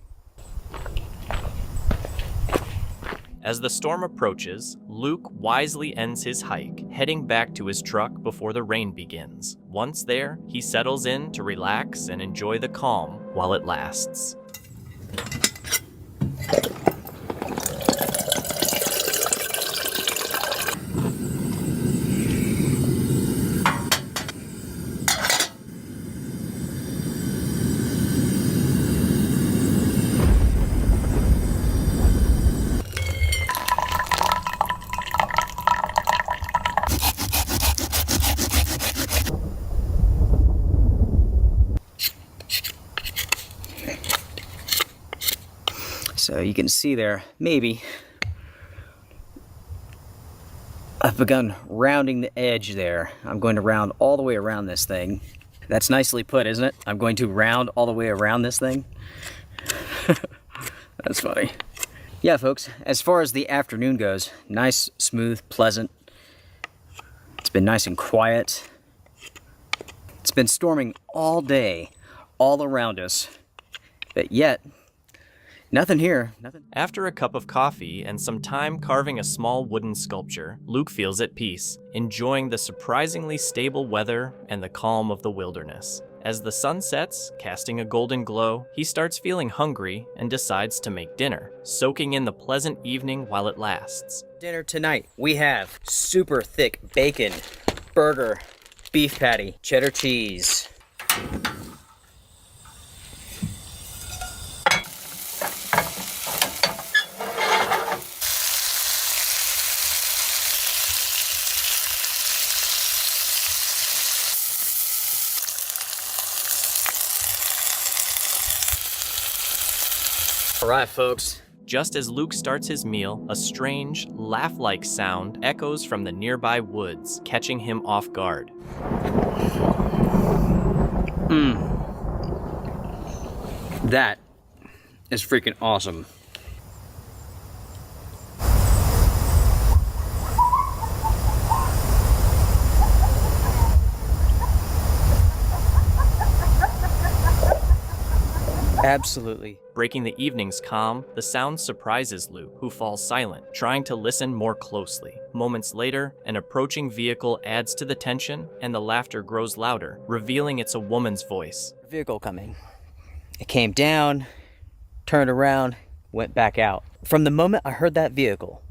As the storm approaches, Luke wisely ends his hike, heading back to his truck before the rain begins. Once there, he settles in to relax and enjoy the calm while it lasts. So you can see there, maybe, I've begun rounding the edge there. I'm going to round all the way around this thing. That's nicely put, isn't it? I'm going to round all the way around this thing. That's funny. Yeah, folks, as far as the afternoon goes, nice, smooth, pleasant. It's been nice and quiet. It's been storming all day, all around us, but yet, nothing here. Nothing. After a cup of coffee and some time carving a small wooden sculpture, Luke feels at peace, enjoying the surprisingly stable weather and the calm of the wilderness. As the sun sets, casting a golden glow, he starts feeling hungry and decides to make dinner, soaking in the pleasant evening while it lasts. Dinner tonight, we have super thick bacon, burger, beef patty, cheddar cheese. All right, folks. Just as Luke starts his meal, a strange, laugh-like sound echoes from the nearby woods, catching him off guard. That is freaking awesome. Absolutely. Breaking the evening's calm, the sound surprises Luke, who falls silent, trying to listen more closely. Moments later, an approaching vehicle adds to the tension, and the laughter grows louder, revealing it's a woman's voice. Vehicle coming. It came down, turned around, went back out. From the moment I heard that vehicle,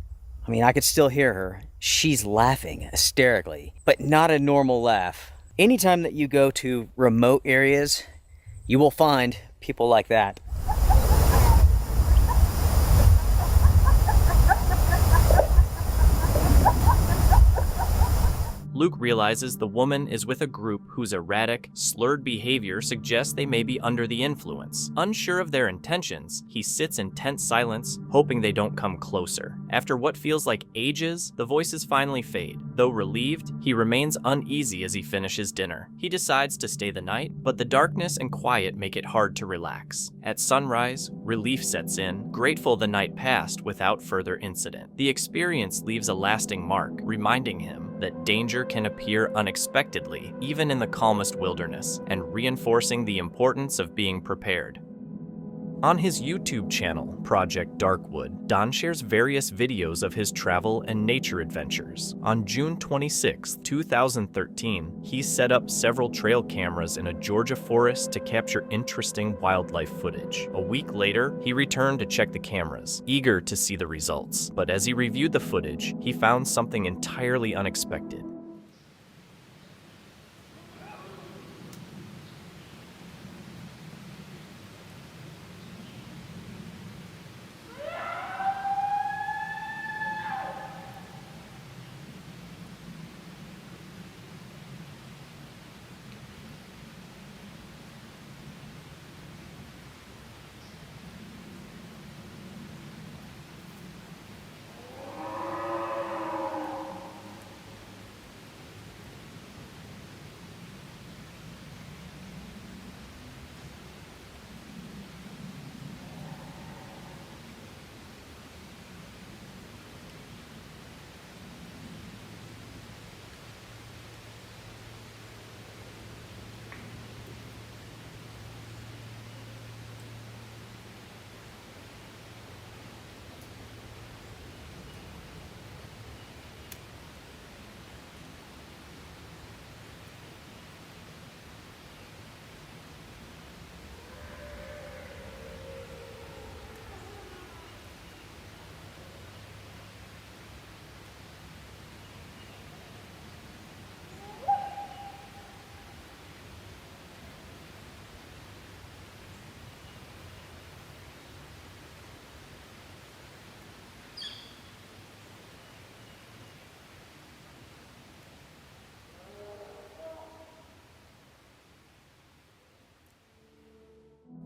I mean, I could still hear her. She's laughing hysterically, but not a normal laugh. Anytime that you go to remote areas, you will find people like that. Luke realizes the woman is with a group whose erratic, slurred behavior suggests they may be under the influence. Unsure of their intentions, he sits in tense silence, hoping they don't come closer. After what feels like ages, the voices finally fade. Though relieved, he remains uneasy as he finishes dinner. He decides to stay the night, but the darkness and quiet make it hard to relax. At sunrise, relief sets in, grateful the night passed without further incident. The experience leaves a lasting mark, reminding him that danger can appear unexpectedly, even in the calmest wilderness, and reinforcing the importance of being prepared. On his YouTube channel, Project Darkwood, Don shares various videos of his travel and nature adventures. On June 26, 2013, he set up several trail cameras in a Georgia forest to capture interesting wildlife footage. A week later, he returned to check the cameras, eager to see the results. But as he reviewed the footage, he found something entirely unexpected.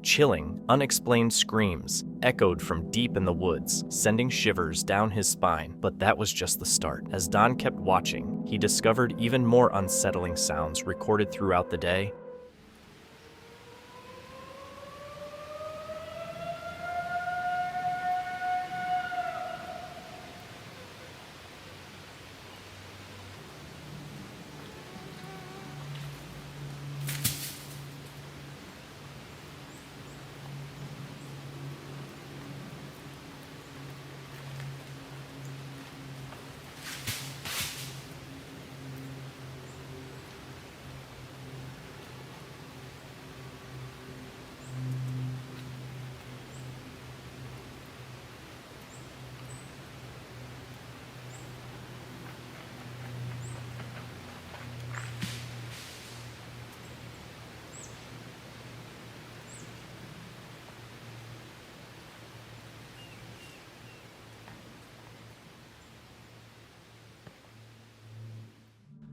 Chilling, unexplained screams echoed from deep in the woods, sending shivers down his spine. But that was just the start. As Don kept watching, he discovered even more unsettling sounds recorded throughout the day.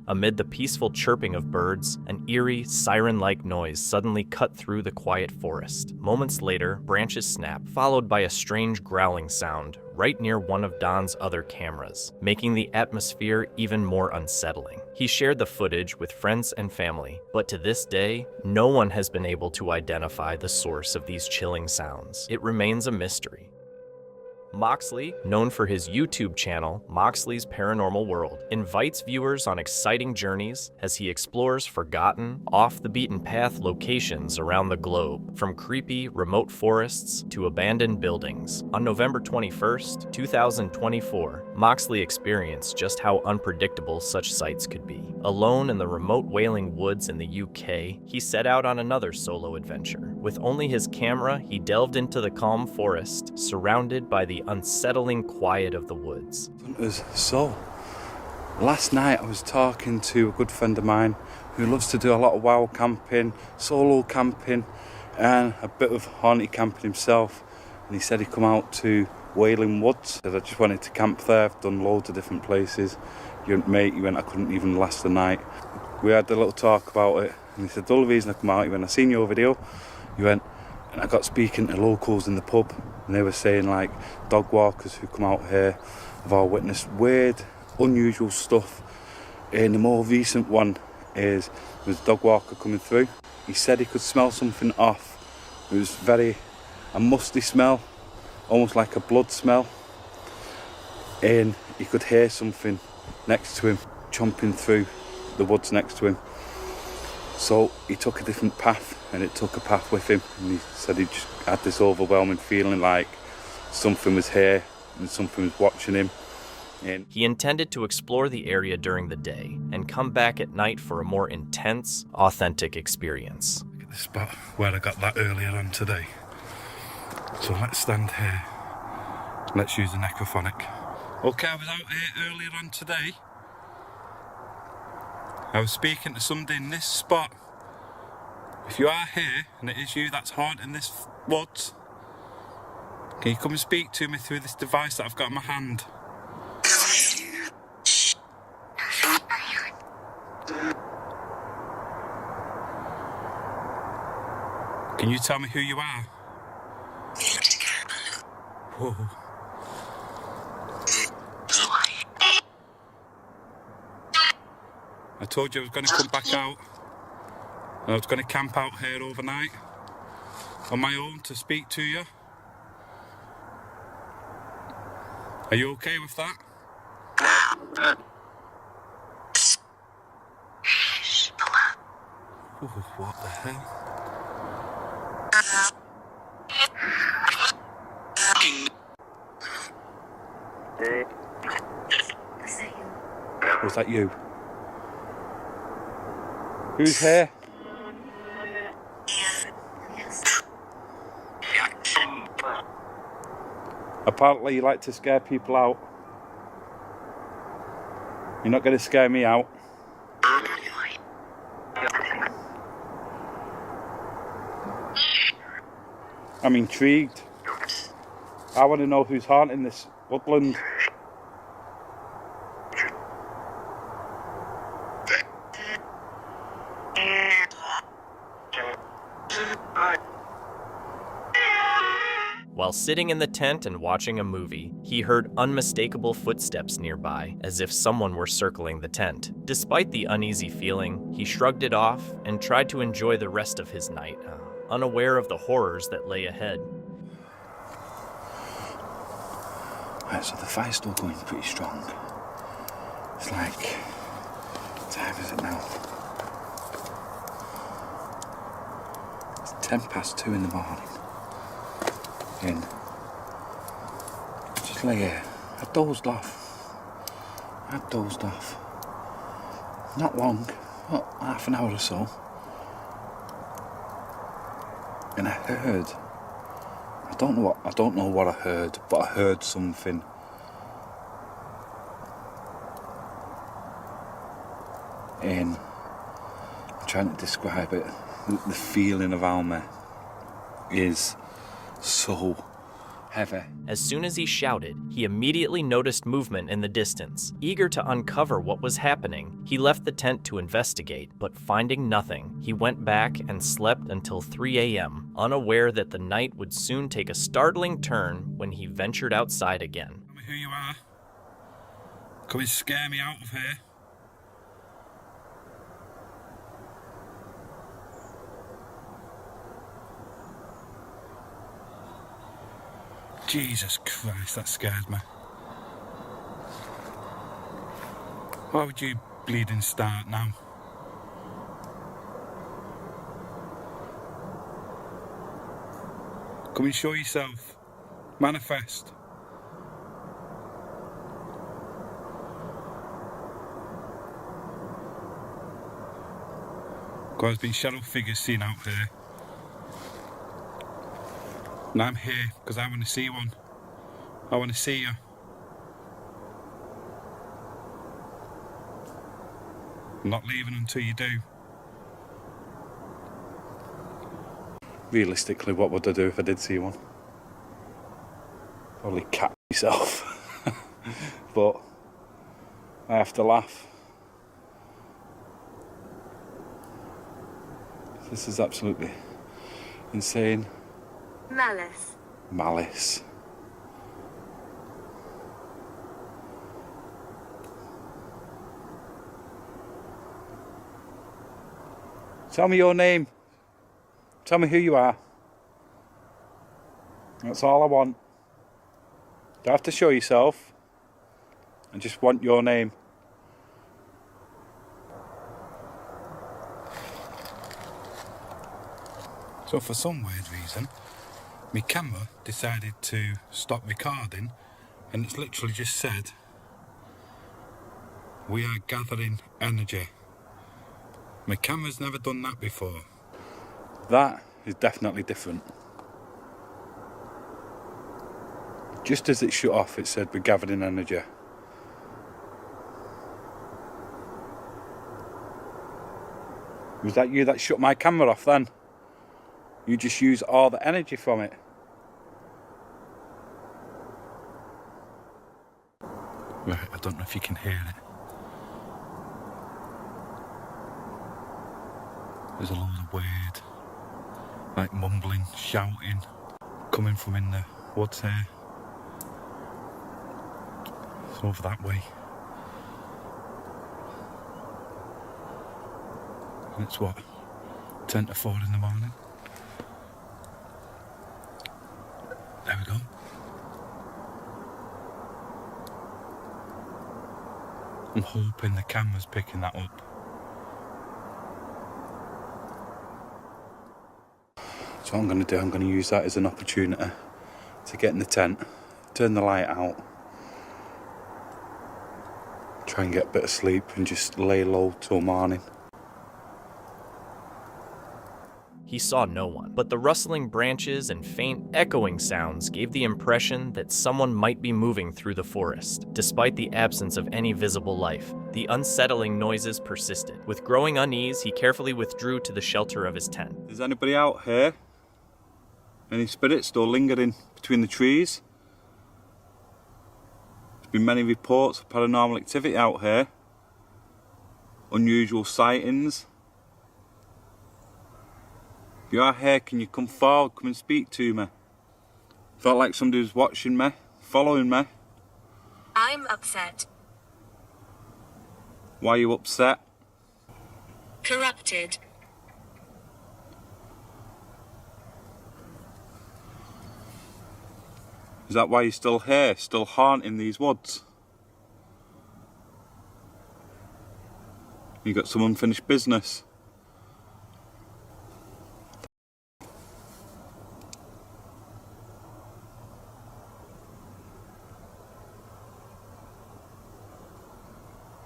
Amid the peaceful chirping of birds, an eerie, siren-like noise suddenly cut through the quiet forest. Moments later, branches snapped, followed by a strange growling sound right near one of Don's other cameras, making the atmosphere even more unsettling. He shared the footage with friends and family, but to this day, no one has been able to identify the source of these chilling sounds. It remains a mystery. Moxley, known for his YouTube channel, Moxley's Paranormal World, invites viewers on exciting journeys as he explores forgotten, off-the-beaten-path locations around the globe, from creepy, remote forests to abandoned buildings. On November 21st, 2024, Moxley experienced just how unpredictable such sights could be. Alone in the remote Wailing Woods in the UK, he set out on another solo adventure. With only his camera, he delved into the calm forest, surrounded by the unsettling quiet of the woods. So, last night I was talking to a good friend of mine who loves to do a lot of wild camping, solo camping, and a bit of haunted camping himself. And he said he'd come out to Wailing Woods. I just wanted to camp there. I've done loads of different places. Mate, he went, I couldn't even last the night. We had a little talk about it, and he said, the only reason I come out, he went, I seen your video. He went, and I got speaking to locals in the pub, and they were saying like dog walkers who come out here have all witnessed weird, unusual stuff. And the more recent one is there was a dog walker coming through. He said he could smell something off. It was a musty smell, almost like a blood smell. And he could hear something next to him. chomping through the woods next to him. So he took a different path, and it took a path with him, and he said he just had this overwhelming feeling like something was here and something was watching him. And he intended to explore the area during the day and come back at night for a more intense, authentic experience. Look at the spot where I got that earlier on today. So let's stand here. Let's use a necrophonic. Okay, I was out here earlier on today. I was speaking to somebody in this spot. If you are here, and it is you that's haunting this woods, can you come and speak to me through this device that I've got in my hand? Can you tell me who you are? Whoa. I told you I was going to come back out, and I was going to camp out here overnight on my own to speak to you. Are you okay with that? Ooh, what the hell? Was that you? Who's here? Apparently you like to scare people out. You're not going to scare me out. I'm intrigued. I want to know who's haunting this woodland. While sitting in the tent and watching a movie, he heard unmistakable footsteps nearby, as if someone were circling the tent. Despite the uneasy feeling, he shrugged it off and tried to enjoy the rest of his night, unaware of the horrors that lay ahead. Right, so the fire's still going pretty strong. It's like, what time is it now? It's 2:10 in the morning. And just lay here. I dozed off. Not long, about half an hour or so. And I heard, I don't know what I heard, but I heard something. And I'm trying to describe it. The feeling around me is so heavy. As soon as he shouted, he immediately noticed movement in the distance. Eager to uncover what was happening, he left the tent to investigate, but finding nothing, he went back and slept until 3 a.m., unaware that the night would soon take a startling turn when he ventured outside again. Tell me who you are. Come and scare me out of here. Jesus Christ, that scared me. Why would you bleeding start now? Come and show yourself. Manifest. God, there's been shadow figures seen out here. And I'm here because I want to see one. I want to see you. I'm not leaving until you do. Realistically, what would I do if I did see one? Probably cat myself. But I have to laugh. This is absolutely insane. Malice. Tell me your name. Tell me who you are. That's all I want. Don't have to show yourself. I just want your name. So for some weird reason, my camera decided to stop recording, and it's literally just said, "We are gathering energy." My camera's never done that before. That is definitely different. Just as it shut off, it said, "We're gathering energy." Was that you that shut my camera off then? You just use all the energy from it. Right, I don't know if you can hear it. There's a lot of weird, like mumbling, shouting, coming from in the woods here. It's over that way. And it's what, 10 to 4 in the morning? There we go. I'm hoping the camera's picking that up. So what I'm going to do, I'm going to use that as an opportunity to get in the tent, turn the light out, try and get a bit of sleep and just lay low till morning. He saw no one, but the rustling branches and faint echoing sounds gave the impression that someone might be moving through the forest. Despite the absence of any visible life, the unsettling noises persisted. With growing unease, he carefully withdrew to the shelter of his tent. Is anybody out here? Any spirits still lingering between the trees? There's been many reports of paranormal activity out here. Unusual sightings. If you are here, can you come forward, come and speak to me? Felt like somebody was watching me, following me. I'm upset. Why are you upset? Corrupted. Is that why you're still here, still haunting these woods? You got some unfinished business?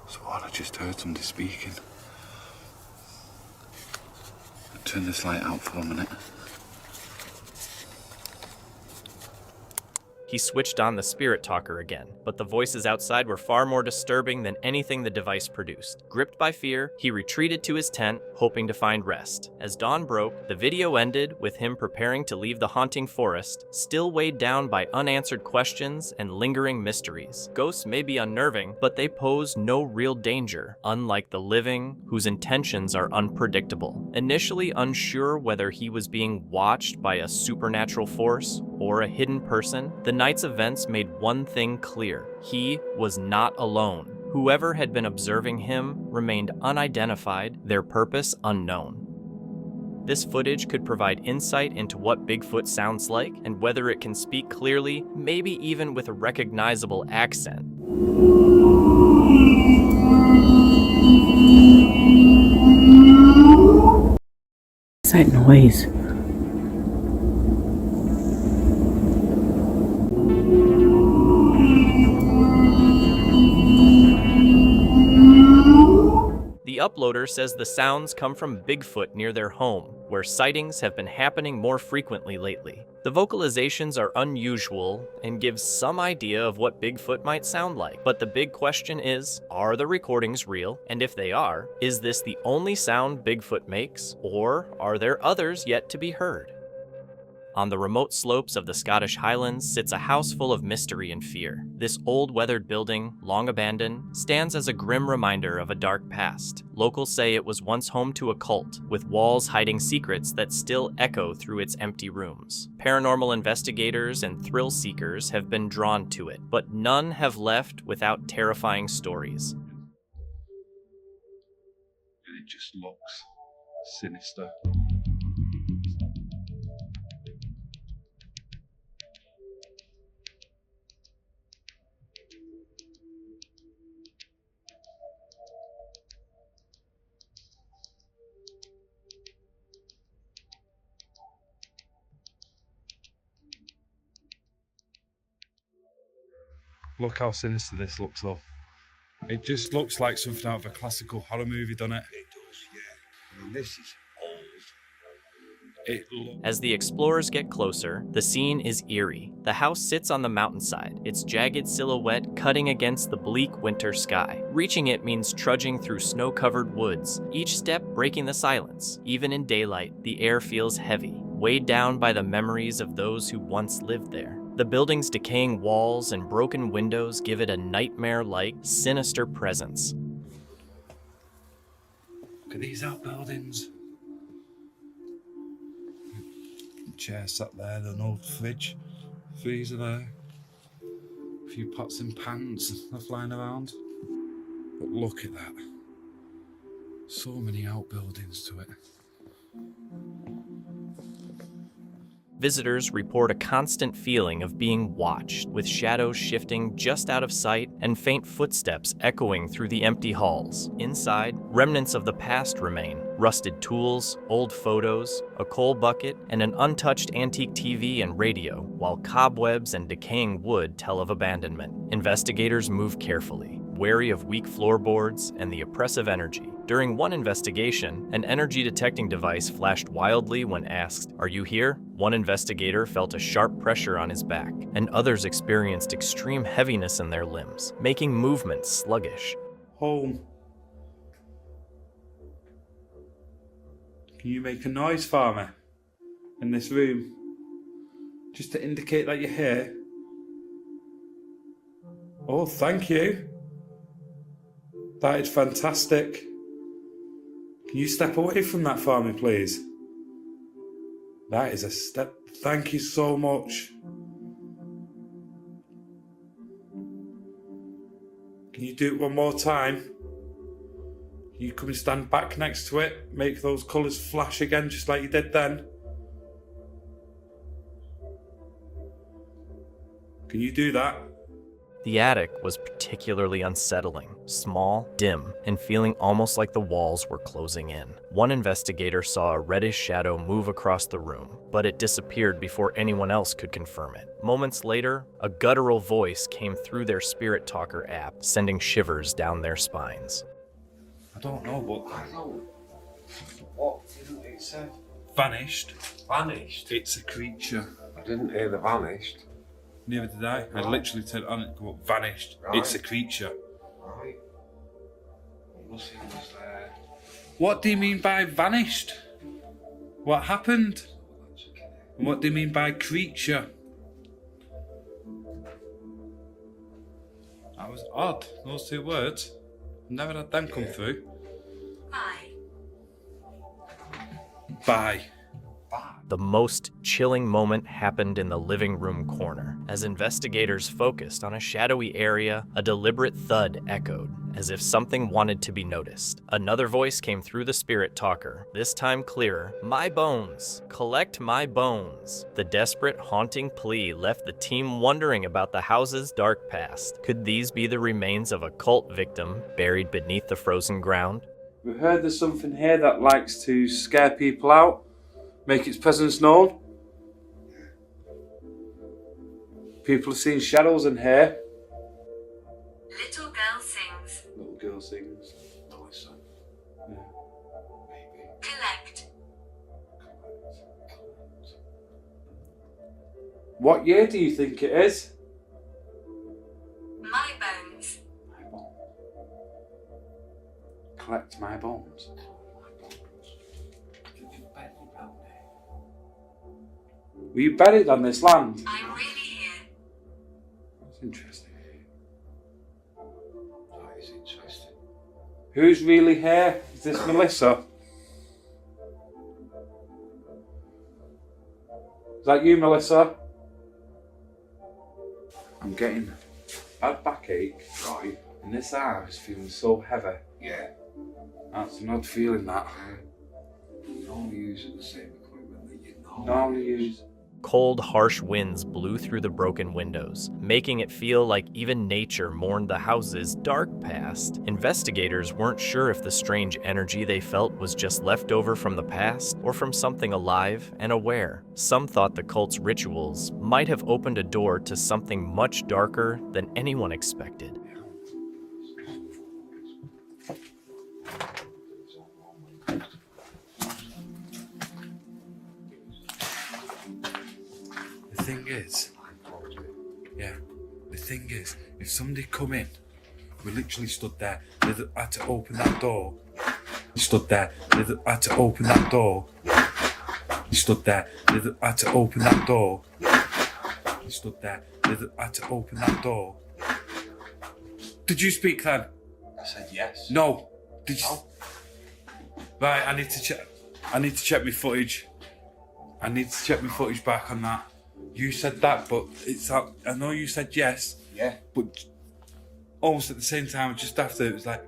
So what, I just heard somebody speaking. I'll turn this light out for a minute. He switched on the spirit talker again, but the voices outside were far more disturbing than anything the device produced. Gripped by fear, he retreated to his tent, hoping to find rest. As dawn broke, the video ended with him preparing to leave the haunting forest, still weighed down by unanswered questions and lingering mysteries. Ghosts may be unnerving, but they pose no real danger, unlike the living, whose intentions are unpredictable. Initially unsure whether he was being watched by a supernatural force or a hidden person, the night's events made one thing clear. He was not alone. Whoever had been observing him remained unidentified, their purpose unknown. This footage could provide insight into what Bigfoot sounds like and whether it can speak clearly, maybe even with a recognizable accent. What's that noise? The uploader says the sounds come from Bigfoot near their home, where sightings have been happening more frequently lately. The vocalizations are unusual and give some idea of what Bigfoot might sound like, but the big question is, are the recordings real? And if they are, is this the only sound Bigfoot makes, or are there others yet to be heard? On the remote slopes of the Scottish Highlands sits a house full of mystery and fear. This old weathered building, long abandoned, stands as a grim reminder of a dark past. Locals say it was once home to a cult, with walls hiding secrets that still echo through its empty rooms. Paranormal investigators and thrill seekers have been drawn to it, but none have left without terrifying stories. It just looks sinister. Look how sinister this looks though. It just looks like something out of a classical horror movie, doesn't it? It does, yeah. I mean, this is old. As the explorers get closer, the scene is eerie. The house sits on the mountainside, its jagged silhouette cutting against the bleak winter sky. Reaching it means trudging through snow-covered woods, each step breaking the silence. Even in daylight, the air feels heavy, weighed down by the memories of those who once lived there. The building's decaying walls and broken windows give it a nightmare-like, sinister presence. Look at these outbuildings. Chair sat there, an old fridge, freezer there. A few pots and pans are flying around. But look at that. So many outbuildings to it. Visitors report a constant feeling of being watched, with shadows shifting just out of sight and faint footsteps echoing through the empty halls. Inside, remnants of the past remain: rusted tools, old photos, a coal bucket, and an untouched antique TV and radio, while cobwebs and decaying wood tell of abandonment. Investigators move carefully, wary of weak floorboards and the oppressive energy. During one investigation, an energy detecting device flashed wildly when asked, "Are you here?" One investigator felt a sharp pressure on his back, and others experienced extreme heaviness in their limbs, making movement sluggish. Home. Can you make a noise for me in this room? Just to indicate that you're here? Oh, thank you. That is fantastic. Can you step away from that for me, please? That is a step. Thank you so much. Can you do it one more time? Can you come and stand back next to it? Make those colours flash again just like you did then? Can you do that? The attic was particularly unsettling, small, dim, and feeling almost like the walls were closing in. One investigator saw a reddish shadow move across the room, but it disappeared before anyone else could confirm it. Moments later, a guttural voice came through their Spirit Talker app, sending shivers down their spines. I don't know, but... I know. What didn't it say? Vanished. Vanished? It's a creature. I didn't hear the vanished. Neither did I. I literally turned it on and go, vanished. Right. It's a creature. Right. Nothing was there. What do you mean by vanished? What happened? And what do you mean by creature? That was odd, those two words. Never had them come through. Bye. The most chilling moment happened in the living room corner. As investigators focused on a shadowy area, a deliberate thud echoed, as if something wanted to be noticed. Another voice came through the Spirit Talker, this time clearer. "My bones! Collect my bones!" The desperate, haunting plea left the team wondering about the house's dark past. Could these be the remains of a cult victim buried beneath the frozen ground? We heard there's something here that likes to scare people out. Make its presence known. People have seen shadows in here. Little girl sings. Little girl sings. Melissa. Yeah. Maybe. Collect. What year do you think it is? My bones. My bones. Collect my bones. Were you buried on this land? I'm really here. That's interesting. That is interesting. Who's really here? Is this Melissa? Is that you, Melissa? I'm getting bad backache. Right. And this arm is feeling so heavy. Yeah. That's an odd feeling, that. You normally use the same equipment that you normally Normally use. Cold, harsh winds blew through the broken windows, making it feel like even nature mourned the house's dark past. Investigators weren't sure if the strange energy they felt was just left over from the past or from something alive and aware. Some thought the cult's rituals might have opened a door to something much darker than anyone expected. The thing is, if somebody come in, we literally stood there, they had to open that door. Stood there, they had to open that door. Stood there, they had to open that door. Stood there, they had to open that door. Did you speak then? I said yes. No. Did you? Right, I need to check my footage. I need to check my footage back on that. You said that, but it's I know you said yes. Yeah. But almost at the same time, just after, it was like,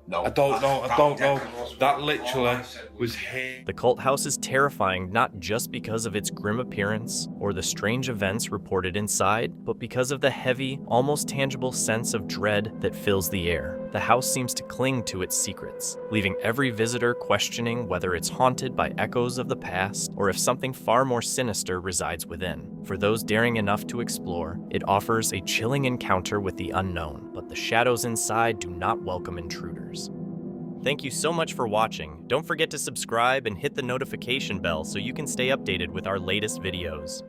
no. I don't know. That literally was here. The cult house is terrifying not just because of its grim appearance or the strange events reported inside, but because of the heavy, almost tangible sense of dread that fills the air. The house seems to cling to its secrets, leaving every visitor questioning whether it's haunted by echoes of the past or if something far more sinister resides within. For those daring enough to explore, it offers a chilling encounter with the unknown, but the shadows inside do not welcome intruders. Thank you so much for watching. Don't forget to subscribe and hit the notification bell so you can stay updated with our latest videos.